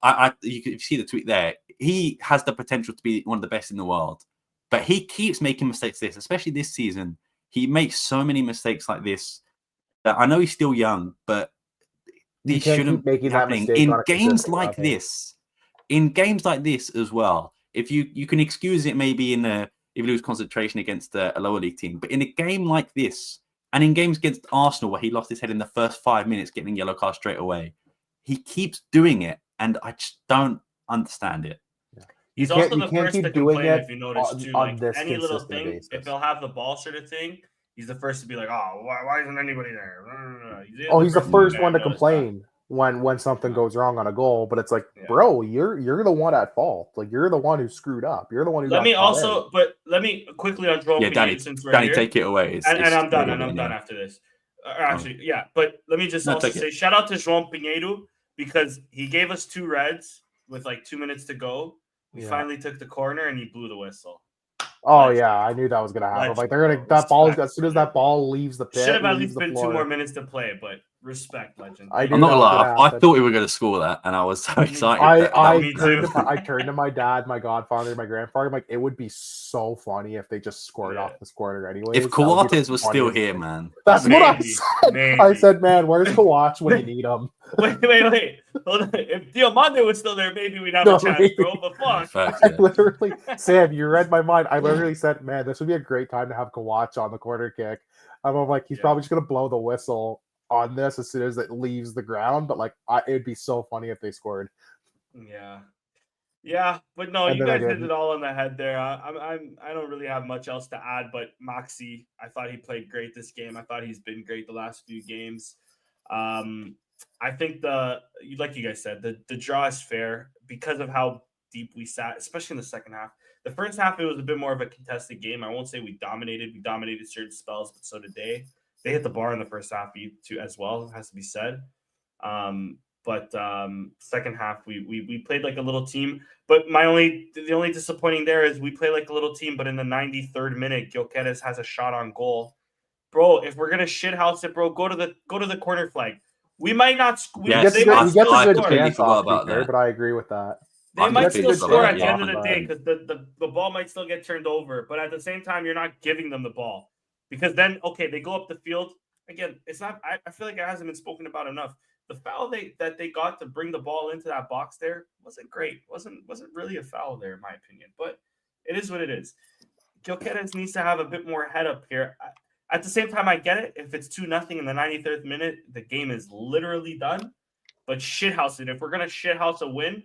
if you see the tweet there, he has the potential to be one of the best in the world, but he keeps making mistakes. Especially this season, he makes so many mistakes like this. That I know he's still young, but these shouldn't be happening in games like this. In games like this as well, if you can excuse it maybe if you lose concentration against a lower league team, but in a game like this. And in games against Arsenal, where he lost his head in the first 5 minutes, getting a yellow card straight away, he keeps doing it, and I just don't understand it. Yeah. He's also the first to complain, if you notice, too. Like any little thing, basis. If he'll have the ball sort of thing, he's the first to be like, "Oh, why isn't anybody there?" He's the first one to complain when something goes wrong on a goal. But it's like, bro, you're the one at fault. Like you're the one who screwed up. You're the one who. Let me quickly on Strompcast since we're Danny, here. take it away. And I'm done. And I'm done after this. But let me just also say shout out to Strompcast because he gave us 2 reds with like 2 minutes to go. We finally took the corner and he blew the whistle. Oh yeah, I knew that was gonna happen. Like they're gonna as soon as that ball leaves the pit. Should have at least been 2 more minutes to play, but respect, legend. I'm not gonna lie. I thought we were gonna score that, and I was so excited. I turned to my dad, my godfather, my grandfather. I'm like, it would be so funny if they just scored off this corner anyway. If Coates was still here, man. That's what I said. I said, man, where's Coates when you need him? Wait. Hold on. If Diamante was still there, maybe we'd have a chance, bro. But fuck. I literally, Sam, you read my mind. I literally said, man, this would be a great time to have Coates on the corner kick. I'm like, he's probably just going to blow the whistle on this as soon as it leaves the ground. But like, it'd be so funny if they scored. Yeah, but no, you guys hit it all on the head there. I don't really have much else to add, but Moxie, I thought he played great this game. I thought he's been great the last few games. I think like you guys said, the draw is fair because of how deep we sat, especially in the second half. The first half, it was a bit more of a contested game. I won't say we dominated. We dominated certain spells, but so did they. They hit the bar in the first half too, as well, has to be said. But second half, we played like a little team. But the only disappointing there is we play like a little team, but in the 93rd minute, Gyökeres has a shot on goal. Bro, if we're gonna shithouse it, bro, go to the corner flag. We might not. He gets a good chance off there, but I agree with that. They might still score at the end of the day because the ball might still get turned over. But at the same time, you're not giving them the ball because then they go up the field again. It's not. I feel like it hasn't been spoken about enough. The foul that they got to bring the ball into that box there wasn't great. wasn't really a foul there in my opinion. But it is what it is. Gyökeres needs to have a bit more head up here. At the same time, I get it. If it's 2-0 in the 93rd minute, the game is literally done. But shithouse it. If we're gonna shithouse a win,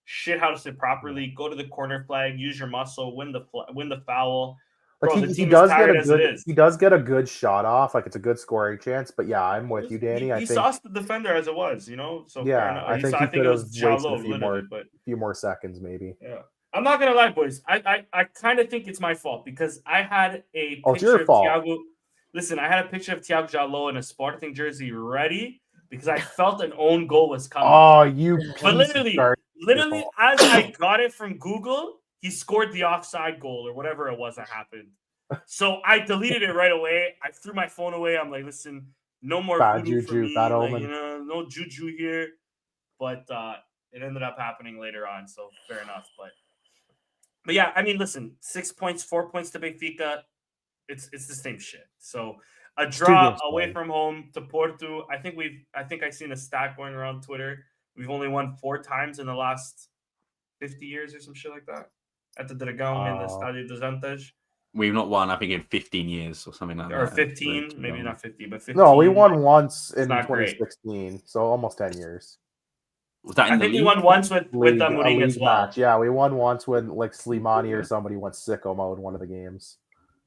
shithouse it properly. Go to the corner flag. Use your muscle. Win the foul. Like Bro, he does get a good shot off. Like it's a good scoring chance. But yeah, I'm with you, Danny. He sauced the defender as it was, So yeah, I think he could have wasted a few more seconds, maybe. Yeah, I'm not gonna lie, boys. I kind of think it's my fault because I had a picture it's your of fault. Thiago. Listen, I had a picture of Thiago Jallo in a Sporting jersey ready because I felt an own goal was coming. Oh, you! But literally, as I got it from Google, he scored the offside goal or whatever it was that happened. So I deleted it right away. I threw my phone away. I'm like, listen, no more bad juju for me. Bad like, no juju here. But it ended up happening later on, so fair enough. But yeah, I mean, listen, 6 points, 4 points to Benfica. It's the same shit. So a draw away from home to Porto. I think I seen a stat going around Twitter. We've only won 4 times in the last 50 years or some shit like that. At the Dragão and the Estádio dos Antas. We've not won, I think, in 15 years or something like that. Or 15, maybe not 50, but 15. No, we won once in 2016, so almost 10 years. Was that in the league? We won once with Mourinho as well. Match. Yeah, we won once when like Slimani or somebody went sicko mode one of the games.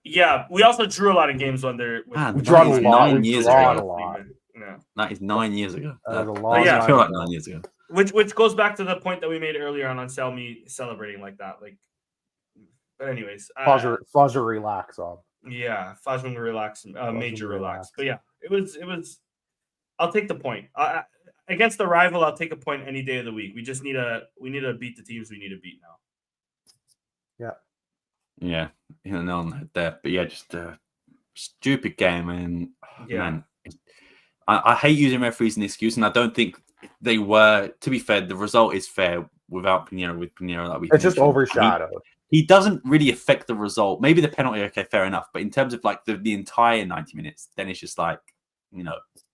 Yeah, we also drew a lot of games under. We drawn a lot. Yeah, that is 9 years ago. That was a long time. I feel like 9 years ago. Which goes back to the point that we made earlier on Selmy celebrating like that. Like, but anyways, Fazzer relax on. Yeah, Fazzer relax, major relax. But yeah, it was I'll take the point. Against the rival, I'll take a point any day of the week. We just need to beat the teams we need to beat now. Yeah, no, there. But yeah, just a stupid game, and man, I hate using referees as an excuse, and I don't think they were. To be fair, the result is fair without Pinheiro. With Pinheiro, like it's just overshadowed. He doesn't really affect the result. Maybe the penalty, okay, fair enough. But in terms of like the entire 90 minutes, then it's just like,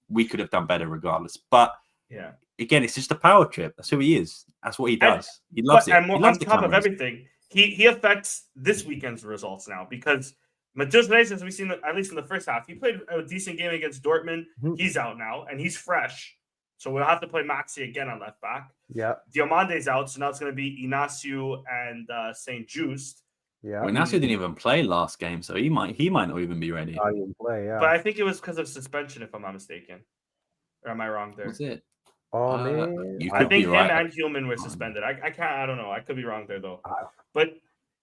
we could have done better regardless. But yeah, again, it's just a power trip. That's who he is. That's what he does. He loves it. And he loves on top of everything, he affects this weekend's results now because Matheus Reis, as we've seen, at least in the first half, he played a decent game against Dortmund. He's out now, and he's fresh. So we'll have to play Maxi again on left back. Yeah. Diamante's out, so now it's going to be Inacio and St. Just. Yeah. Well, Inacio didn't even play last game, so he might not even be ready. Oh, he didn't play, yeah. But I think it was because of suspension, if I'm not mistaken. Or am I wrong there? Was it? Oh, man. I think him and Hillman were suspended. I don't know. I could be wrong there, though. But,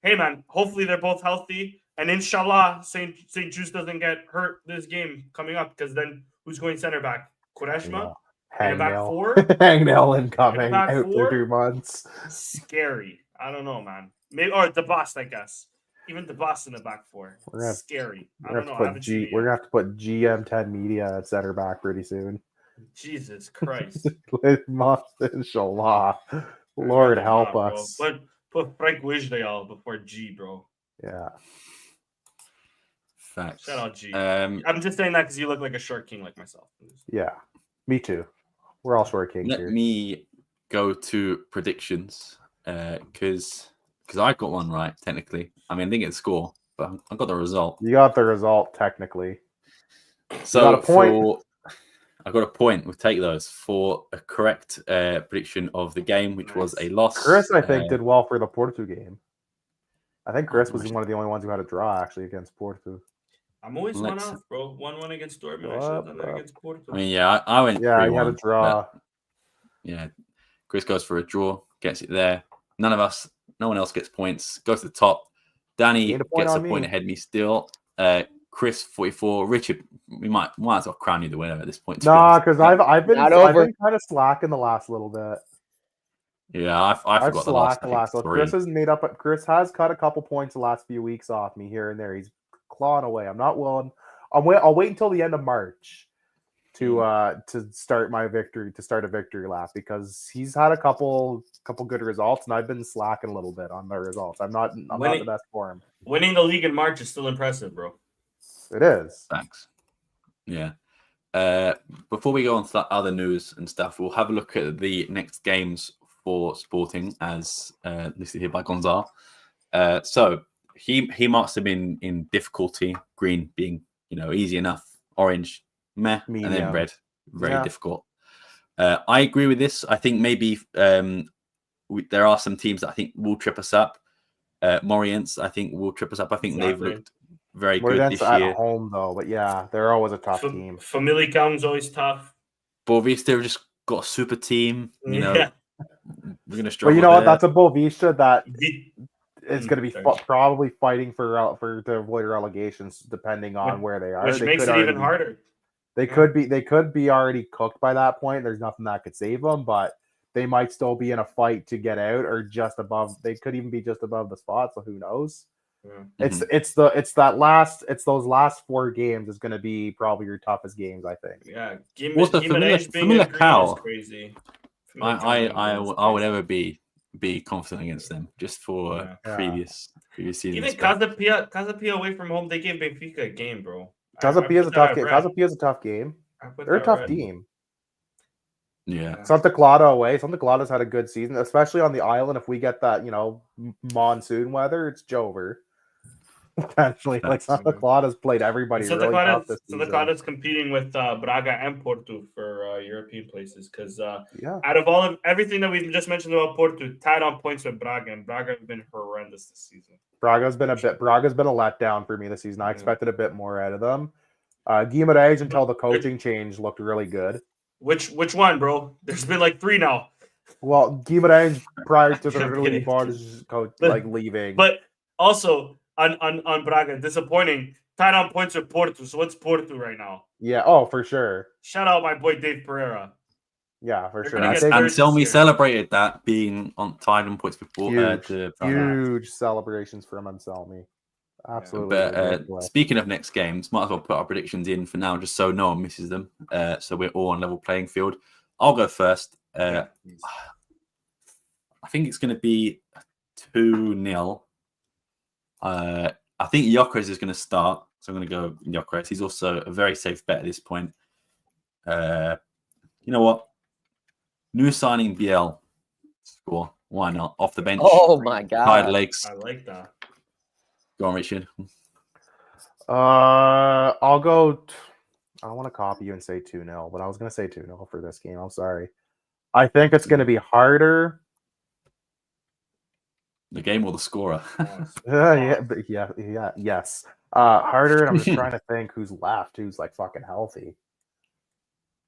hey, man, hopefully they're both healthy. And inshallah, St. Just doesn't get hurt this game coming up because then who's going center back? Quaresma? Hang back four? Hangnail incoming back out four? for 2 months. Scary. I don't know, man. Maybe or the boss, I guess. Even the boss in the back four. Scary. I don't know. We're gonna have to put GM10 Media at center back pretty soon. Jesus Christ. Inshallah. Lord help us. Put Frank Wisdale before G, bro. Yeah. Facts. Shout out G. I'm just saying that because you look like a short king like myself. Yeah. Me too. We're all short kings here. Let me go to predictions because I got one right technically. I mean, I didn't get the score, but I got the result. You got the result technically. So you got a point. I got a point. We'll take those for a correct prediction of the game, which was a loss. Chris, I think, did well for the Porto game. I think Chris was one of the only ones who had a draw actually against Porto. I'm always 1-off, bro. 1-1 against Dortmund. I should have done that against Porto. I mean, yeah, I went. Yeah, he had a draw. Yeah, Chris goes for a draw, gets it there. No one else gets points. Goes to the top. Danny gets a point ahead of me still. Chris 44. Richard, we might as well crown you the winner at this point. No, because I've been kind of slack in the last little bit. Yeah, I forgot the last. Chris has made up. Chris has cut a couple points the last few weeks off me here and there. He's clawing away. I'm not willing. I'll wait until the end of March to start my victory, to start a victory lap, because he's had a couple good results and I've been slacking a little bit on the results. I'm not the best for him. Winning the league in March is still impressive, bro. It is. Thanks. Yeah. Before we go on to that other news and stuff, we'll have a look at the next games for Sporting as listed here by Gonzalo. So he marks them in difficulty. Green being easy enough, orange meh, medium, and then red very difficult. I agree with this. I think maybe there are some teams that I think will trip us up. Morients, I think, will trip us up. I think they've looked very good this year. At home though, but yeah, they're always a tough team. Famalicão's always tough. Boavista have just got a super team. We're gonna struggle. But you know what? That's a Boavista that is going to be probably fighting to avoid relegations, depending on where they are. Which makes it even harder. They could be already cooked by that point. There's nothing that could save them, but they might still be in a fight to get out, or just above. They could even be just above the spot. So who knows? Yeah. It's those last 4 games is going to be probably your toughest games, I think. Yeah, Famalicão crazy. I would ever be confident against them just for previous seasons. Even Casa Pia away from home, they gave Benfica a game, bro. Casa Pia is a tough game. Casa Pia is a tough game. They're a tough team. Yeah. Santa Clara away. Santa Clara's had a good season, especially on the island. If we get that, monsoon weather, it's Jover. Potentially, Santa Clara's played everybody really tough this season. Santa Clara's competing with Braga and Porto for European places because out of everything that we've just mentioned about Porto, tied on points with Braga, and Braga have been horrendous this season. Braga's been a letdown for me this season. I expected a bit more out of them. Guimarães, until the coaching change, looked really good. Which one, bro? There's been like 3 now. Well, Guimarães prior to the early coach leaving, but also on Braga, disappointing. tied on points with Porto. So what's Porto right now? Yeah. Oh, for sure. Shout out my boy Dave Pereira. Yeah, for They're sure. gonna I get think third Anselmi this year. celebrated that being on tied on points before. Huge celebrations from Anselmi. Absolutely. But ridiculous. speaking of next games, might as well put our predictions in for now, just so no one misses them. So we're all on level playing field. I'll go first. I think it's going to be 2-0. I think Gyökeres is going to start, so I'm going to go Gyökeres. He's also a very safe bet at this point. You know what? New signing BL score. Why not? Off the bench. Oh my Tired god. legs. I like that. Go on, Richard. I'll go. I don't want to copy you and say 2-0, but I was going to say 2-0 for this game. I'm sorry. I think it's going to be harder. The game or the scorer? Yes. Harder, and I'm just trying to think who's left, who's like fucking healthy.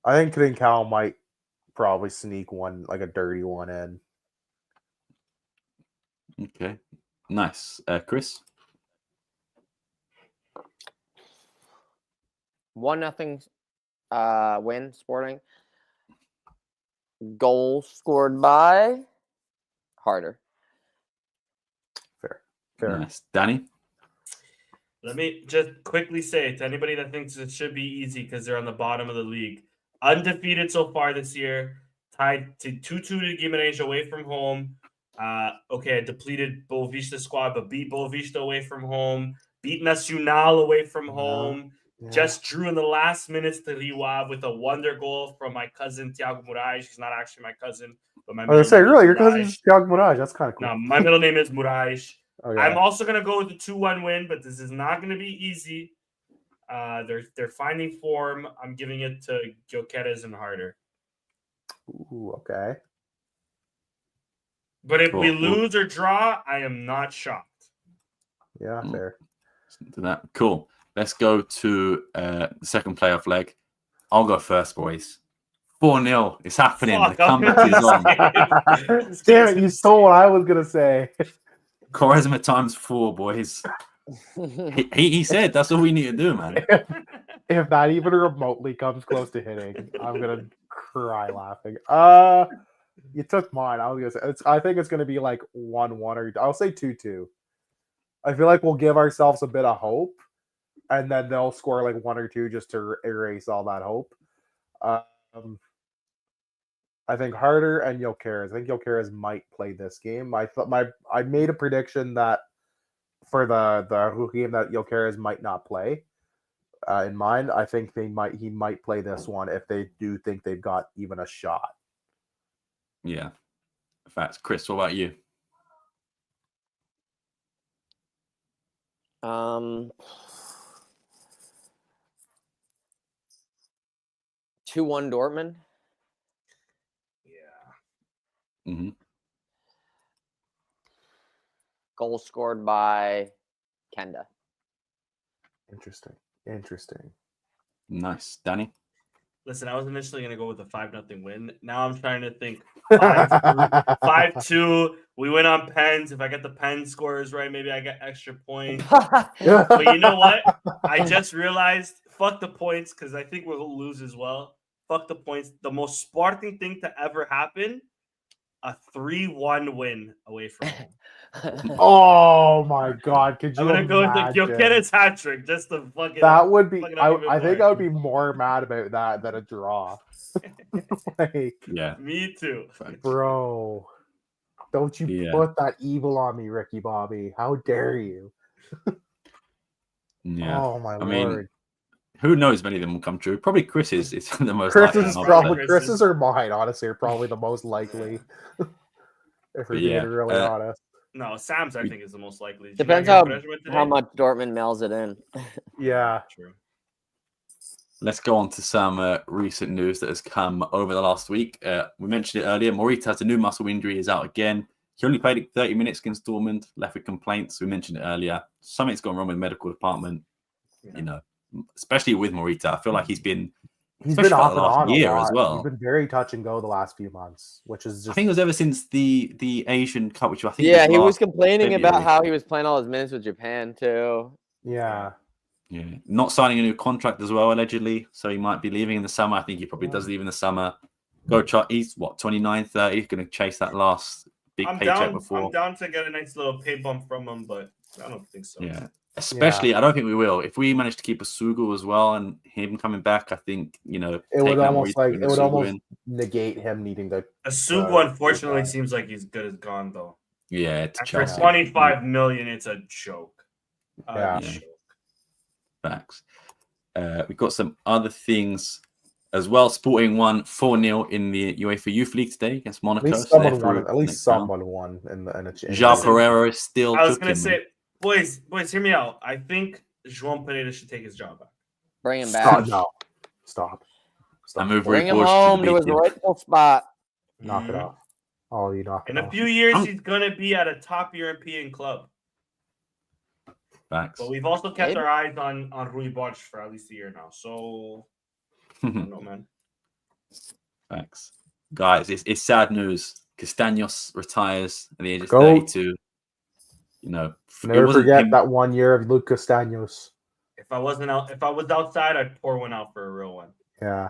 I think Trincao might probably sneak one, like a dirty one in. Okay. Nice. Chris? 1-0 win, Sporting. Goal scored by Harder. Fair. Nice. Danny? Let me just quickly say to anybody that thinks it should be easy because they're on the bottom of the league, undefeated so far this year, tied to 2-2 to Guimarães away from home. Okay, a depleted Boavista squad, but beat Boavista away from home, beat Nacional away from home. Yeah. Just drew in the last minutes to Rio Ave with a wonder goal from my cousin Thiago Moraes. He's not actually my cousin, but my I was gonna say, really, your cousin's Thiago Moraes. That's kind of cool. No, my middle name is Moraes. Okay. I'm also gonna go with the 2-1 win, but this is not gonna be easy. They're finding form. I'm giving it to Gyökeres and Harder. Ooh, okay. But if we lose or draw, I am not shocked. Yeah, fair. To that. Cool. Let's go to the second playoff leg. I'll go first, boys. 4-0. It's happening. Fuck, the comeback is on. Damn it, you stole what I was gonna say. Quaresma times 4, boys. He said that's all we need to do, man. If that even remotely comes close to hitting, I'm gonna cry laughing. You took mine. I was gonna say I think it's gonna be like 1-1 or I'll say 2-2. I feel like we'll give ourselves a bit of hope, and then they'll score like 1 or 2 just to erase all that hope. I think Harder and Gyökeres. I think Gyökeres might play this game. I made a prediction that for the game that Gyökeres might not play. In mind, I think he might play this one if they do think they've got even a shot. Yeah. Facts. Chris, what about you? 2-1 Dortmund. Yeah. Mm-hmm. Goal scored by Kenda. Interesting. Nice. Danny? Listen, I was initially going to go with a 5-0 win. Now I'm trying to think 5-2. We win on pens. If I get the pen scores right, maybe I get extra points. But you know what? I just realized, fuck the points, because I think we'll lose as well. Fuck the points. The most Sporting thing to ever happen, a 3-1 win away from home. Oh my god! Could you? I'm gonna go with the Gyökeres hat trick just to fucking. That would be. I think I would be more mad about that than a draw. Like, yeah, me too, bro. Don't you put that evil on me, Ricky Bobby? How dare you? Yeah. Oh my lord. Mean, who knows? Many of them will come true. Probably Chris's is the most. Chris's or mine, honestly, are probably the most likely. If we're being really honest. No, Sam's I think is the most likely. Depends how much Dortmund mails it in. Yeah, true. Let's go on to some recent news that has come over the last week. We mentioned it earlier. Morita has a new muscle injury, is out again. He only played 30 minutes against Dortmund, left with complaints. We mentioned it earlier. Something's gone wrong with the medical department, you know, especially with Morita. I feel like he's been off and on year as well. He's been very touch and go the last few months, which is just... I think it was ever since the Asian Cup, which I think he was complaining about how he was playing all his minutes with Japan too. Yeah. Yeah, not signing a new contract as well, allegedly. So he might be leaving in the summer. I think he probably does leave in the summer. He's 29, 30. He's going to chase that last big paycheck before. I'm down to get a nice little pay bump from him, but I don't think so. Yeah, especially I don't think we will. If we manage to keep a Sugu as well and him coming back, I think it would almost negate him needing to. A Sugu unfortunately seems like he's good as gone though. Yeah, it's for 25 million, it's a joke. Facts. We've got some other things as well. Sporting won 4-0 in the UEFA Youth League today against Monaco. At least someone won in a change. João Pereira is still. I was going to say, boys, hear me out. I think João Pereira should take his job back. Bring him back. Stop. Bring him home to his rightful spot. Knock it off. Oh, you knock it off. In a few years, he's going to be at a top European club. Facts. But we've also kept our eyes on Rui Borges for at least a year now. So, I don't know, man. Facts. Guys, it's sad news. Castaños retires at the age of 32. Never forget that 1 year of Luke Castaños. If I was outside, I'd pour one out for a real one. Yeah.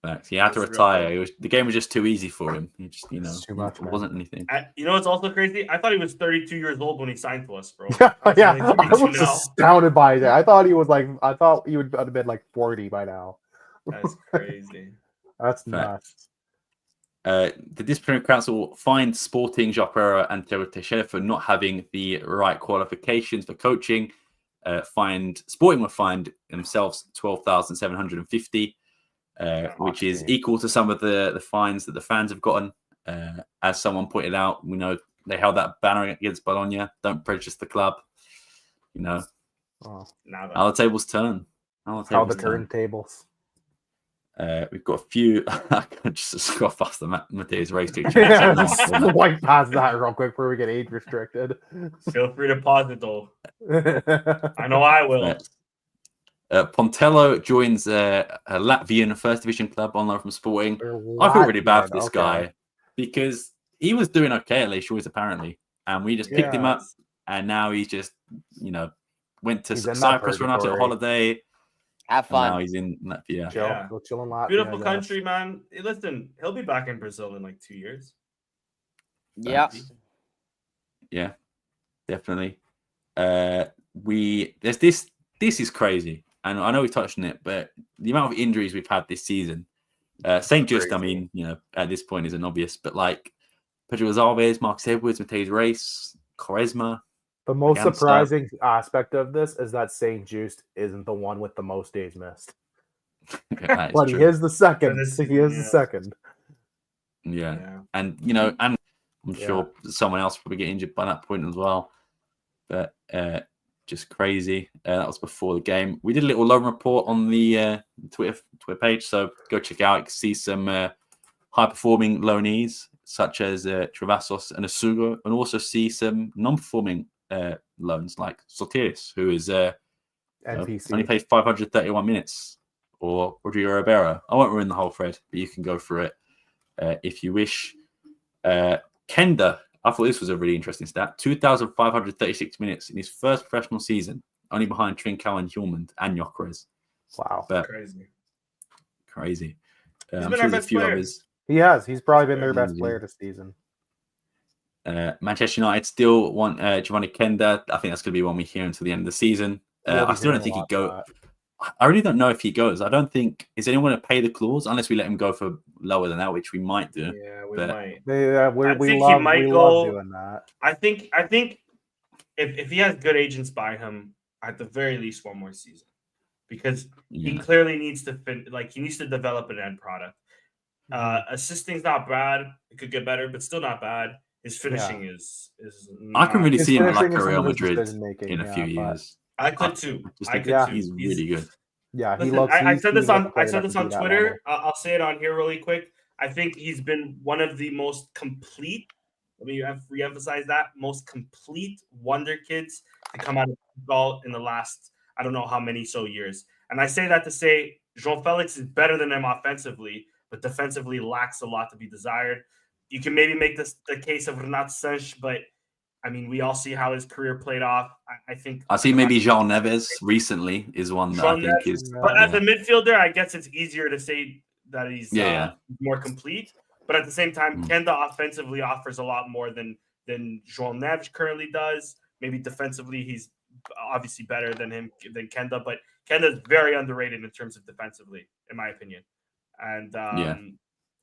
Facts. He had to retire. The game was just too easy for him. He just, too much, it wasn't anything. It's also crazy. I thought he was 32 years old when he signed to us, bro. Yeah. I was astounded by that. I thought he would have been like 40 by now. That's crazy. That's nuts. The disciplinary council fined Sporting, João Pereira and Thiago Teixeira for not having the right qualifications for coaching. Sporting were fined themselves 12,750. Which is equal to some of the fines that the fans have gotten. As someone pointed out, we know they held that banner against Bologna. Don't prejudice the club. How the tables turn. How the turntables. We've got a few. I can just scroll past the Mateus race picture. Wipe past that real quick before we get age restricted. Feel free to pause it though. I know I will. Pontello joins a Latvian first division club on loan from Sporting. I feel really bad for this guy because he was doing okay at Leisure apparently, and we just picked him up, and now he's just went to Cyprus for an after holiday. Have fun. Now he's in Latvia. Go chill in Latvia. Beautiful country, man. Hey, listen, he'll be back in Brazil in like 2 years. Yeah. Yeah, definitely. This is crazy. And I know we touched on it, but the amount of injuries we've had this season, St. Just, I mean, at this point isn't obvious, but like Pedro Alves, Marcus Edwards, Mateus Reis, Quaresma. The most surprising aspect of this is that St. Just isn't the one with the most days missed. But he is the second. He is the second. Yeah. And, and I'm sure someone else will probably get injured by that point as well. But, just crazy. That was before the game. We did a little loan report on the Twitter page, so go check out. You can see some high-performing loanees, such as Travassos and Asugo, and also see some non-performing loans like Sotiris, who is only played 531 minutes, or Rodrigo Ribeiro. I won't ruin the whole thread, but you can go through it if you wish. Kenda, I thought this was a really interesting stat. 2,536 minutes in his first professional season, only behind Trincao and Hjulmand and Gyökeres. Wow. But crazy. He's been our best player. Others. He has. He's probably been their best player this season. Manchester United still want Giovanni Kenda. I think that's going to be one we hear until the end of the season. I still don't think he'd go. I really don't know if he goes. I don't think. Is anyone going to pay the clause unless we let him go for lower than that, which we might do. Yeah, we might. We love doing that. I think if he has good agents by him, at the very least one more season, because he clearly needs to he needs to develop an end product. Assisting's not bad. It could get better, but still not bad. His finishing is. I can really see him like a Real Madrid in a few years. I could too. He's really good. Yeah, listen, I said this on Twitter. I'll say it on here really quick. I think he's been one of the most complete. Let me re-emphasize that most complete wonder kids to come out of Portugal in the last I don't know how many years. And I say that to say João Felix is better than him offensively, but defensively lacks a lot to be desired. You can maybe make the case of Renato Sanches, but I mean, we all see how his career played off. I think I see maybe João Neves recently is one that I João think Neves, is. but as a midfielder, I guess it's easier to say that he's more complete. But at the same time, Kenda offensively offers a lot more than João Neves currently does. Maybe defensively, he's obviously better than Kenda, but Kenda is very underrated in terms of defensively, in my opinion. And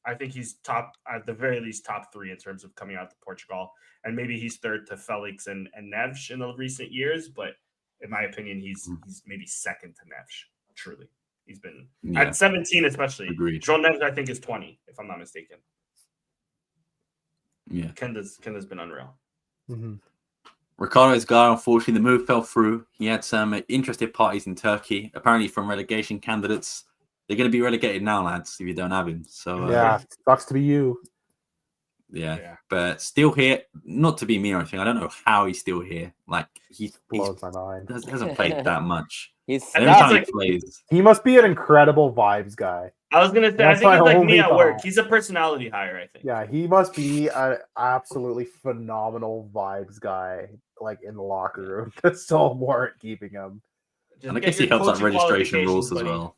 I think he's top, at the very least, top 3 in terms of coming out to Portugal. And maybe he's third to Felix and Neves in the recent years. But in my opinion, he's maybe second to Neves, truly. He's been at 17, especially. Agreed. João Neves, I think, is 20, if I'm not mistaken. Yeah. Kenda's been unreal. Mm-hmm. Ricardo's guy, unfortunately, the move fell through. He had some interested parties in Turkey, apparently from relegation candidates. They're going to be relegated now, lads, if you don't have him. So sucks to be you. Yeah, but still here. Not to be mean or anything. I don't know how he's still here. Like he blows my mind. Hasn't played that much. Every time he plays, he must be an incredible vibes guy. I was gonna say, I think he's like me at work. He's a personality hire, I think. Yeah, he must be an absolutely phenomenal vibes guy, like in the locker room. To still warrant keeping him. And I guess he helps out registration rules as well.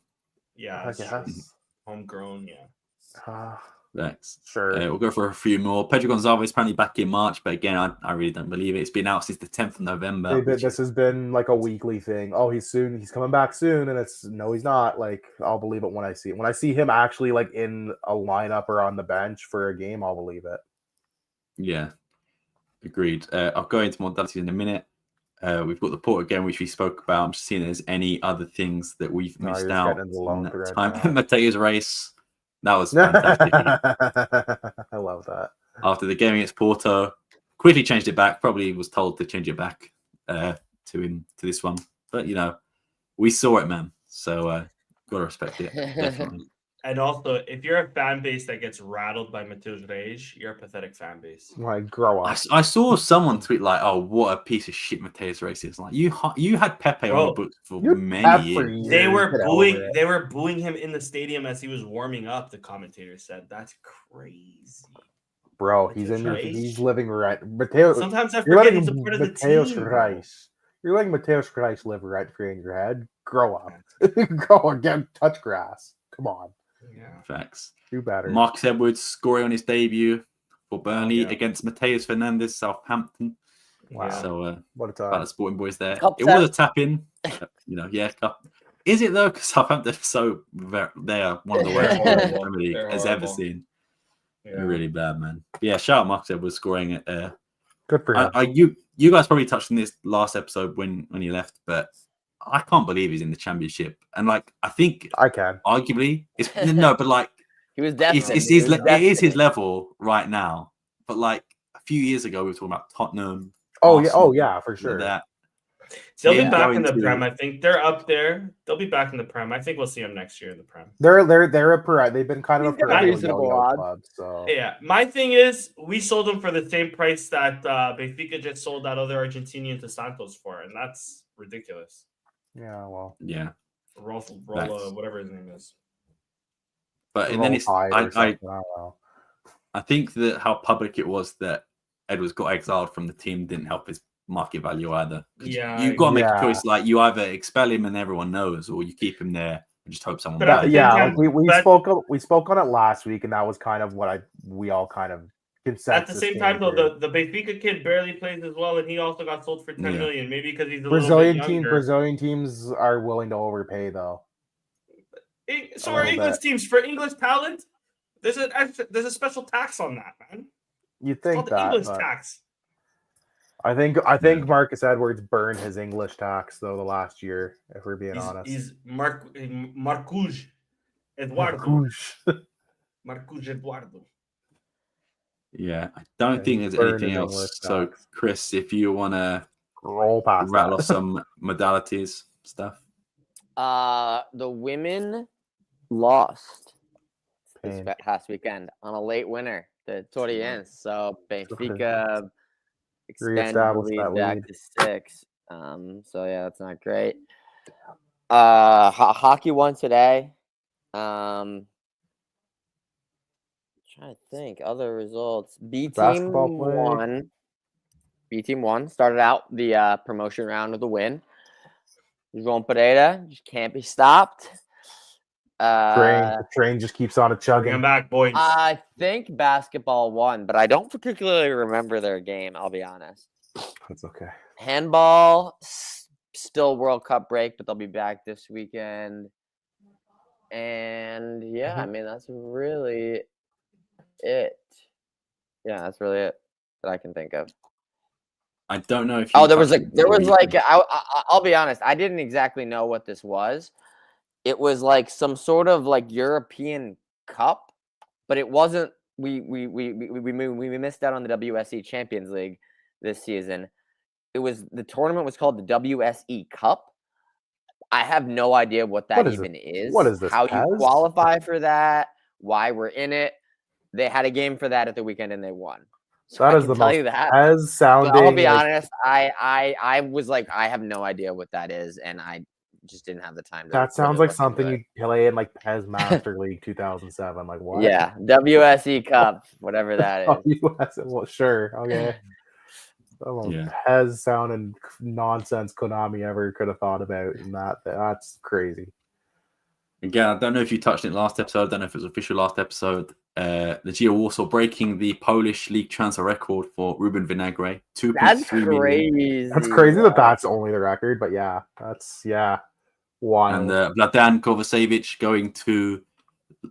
Yeah, I guess. Homegrown, yeah. Thanks. Sure. We'll go for a few more. Pedro Gonzalez apparently back in March, but again, I really don't believe it. It's been out since the 10th of November. This has been like a weekly thing. Oh, he's coming back soon, and it's no, he's not. Like, I'll believe it when I see it. When I see him actually like in a lineup or on the bench for a game, I'll believe it. Yeah, agreed. I'll go into modalities in a minute. We've got the Porto game, which we spoke about. I'm just seeing if there's any other things that we've missed out in that time. Mateus race. That was fantastic. I love that. After the game against Porto, quickly changed it back. Probably was told to change it back to this one. But, we saw it, man. So, got to respect it, definitely. And also, if you're a fan base that gets rattled by Mateus Reis, you're a pathetic fan base. Like, grow up. I saw someone tweet like, "Oh, what a piece of shit Mateus Reis is!" Like, you had Pepe on the books for many years. They were booing him in the stadium as he was warming up. The commentator said, "That's crazy." Bro, he's living right. Mateus. Sometimes I forget he's a part of the team. Reis. You're letting Mateus Reis live right free in your head. Grow up. Go again. Touch grass. Come on. Yeah. Facts. Do better. Marcus Edwards scoring on his debut for Burnley against Mateus Fernandes, Southampton. Wow. So, what a time. About the Sporting boys there. It was a tap in. Cup. Is it though? Because Southampton are so they are one of the worst the Premier League has ever seen. Yeah. They're really bad, man. But yeah, shout out Marcus Edwards scoring it. Good for him. You guys probably touched on this last episode when he left, but I can't believe he's in the Championship, and I think I can. Arguably, it's but he was definitely. It is his level right now. But a few years ago, we were talking about Tottenham. Oh yeah, for sure. That they'll be back in the Prem. I think they're up there. They'll be back in the Prem. I think we'll see them next year in the Prem. They've been kind of a perennial club. So yeah, my thing is we sold them for the same price that Benfica just sold that other Argentinian to Santos for, and that's ridiculous. Yeah, well, yeah, Rolla, whatever his name is. But and then it's I think that how public it was that Edwards got exiled from the team didn't help his market value either. Yeah, you've got to make a choice. You either expel him and everyone knows, or you keep him there and just hope someone. We spoke on it last week, and that was kind of what we all kind of. At the same time, though, the Benfica kid barely plays as well, and he also got sold for 10 million. Maybe because he's a Brazilian little bit younger. Brazilian teams are willing to overpay, though. So are English teams for English talent? There's a special tax on that, man. You think that English tax? I think Marcus Edwards burned his English tax though the last year. If we're being honest, he's Marcus Eduardo. Marcus Eduardo. Yeah, I don't think there's anything else. So, Chris, if you want to rattle off some modalities stuff. The women lost this past weekend on a late winner, the Torriense. So Benfica expanded the lead back to 6. So yeah, that's not great. Hockey won today. Trying to think other results. B team won. B team won. Started out the promotion round with a win. João Pereira just can't be stopped. The train just keeps on Bring him chugging. back, boys. I think basketball won, but I don't particularly remember their game. I'll be honest. That's okay. Handball still World Cup break, but they'll be back this weekend. And yeah, I mean that's really it. Yeah, that's really it that I can think of. I don't know if. I'll be honest. I didn't exactly know what this was. It was like some sort of like European Cup, but it wasn't. We missed out on the WSE Champions League this season. The tournament was called the WSE Cup. I have no idea what that even is. What is this? How you qualify for that? Why we're in it? They had a game for that at the weekend and they won. So that I is can the tell most you that. Pez sounding. But I'll be honest. I was like, I have no idea what that is, and I just didn't have the time. That sounds like something you play in like Pez Master League 2007. Like what? Yeah, WSE Cup, whatever that is. Well, sure, okay. Pez sounding nonsense Konami ever could have thought about, and that's crazy. Again, I don't know if you touched it last episode. I don't know if it was official last episode. The Legia Warsaw breaking the Polish league transfer record for Ruben Vinagre. That's 2.3 million. crazy. That's crazy that's only the record, but that's wild. And Vladan Kovacevic going to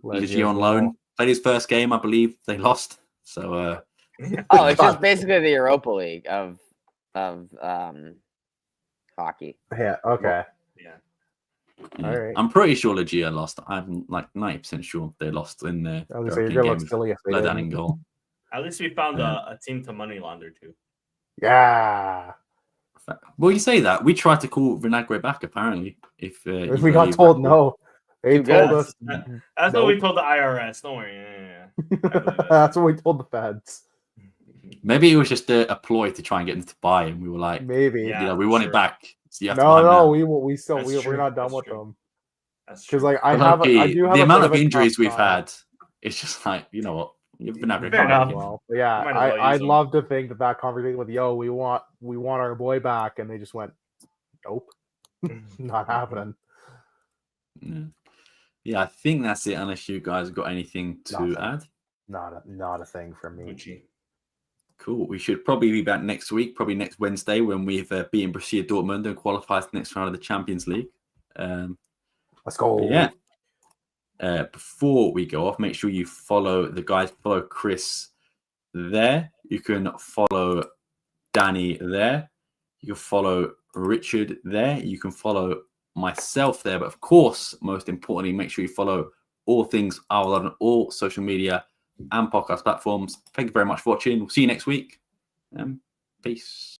Legia on loan. Played his first game, I believe. They lost. So it's just basically the Europa League of hockey. Yeah, okay. Yeah. All right. I'm pretty sure Legia lost. I'm like 90% sure they lost in their you're gonna look silly if they Vladan in didn't. goal. At least we found a team to money launder too. Yeah. Well, you say that. We tried to call Vinagre back, apparently. If we got told no. They told us. That's what we told the IRS. Don't worry. Yeah. That's what we told the feds. Maybe it was just a ploy to try and get them to buy, and we were like, maybe, we want it back. So you have we're not done with them. Because like I do have the amount of injuries we've had. It's just like, you know what, you've been having well, yeah. I'd love to think that conversation with we want our boy back, and they just went, nope, not happening. Yeah, I think that's it. Unless you guys got anything to add. Not a thing from me. Gucci. Cool. We should probably be back next week, probably next Wednesday, when we've beaten Borussia Dortmund and qualified for the next round of the Champions League. Let's go. Yeah. Before we go off, make sure you follow the guys. Follow Chris there. You can follow Danny there. You can follow Richard there. You can follow myself there. But of course, most importantly, make sure you follow all things Alvalade on all social media and podcast platforms. Thank you very much for watching. We'll see you next week. Peace.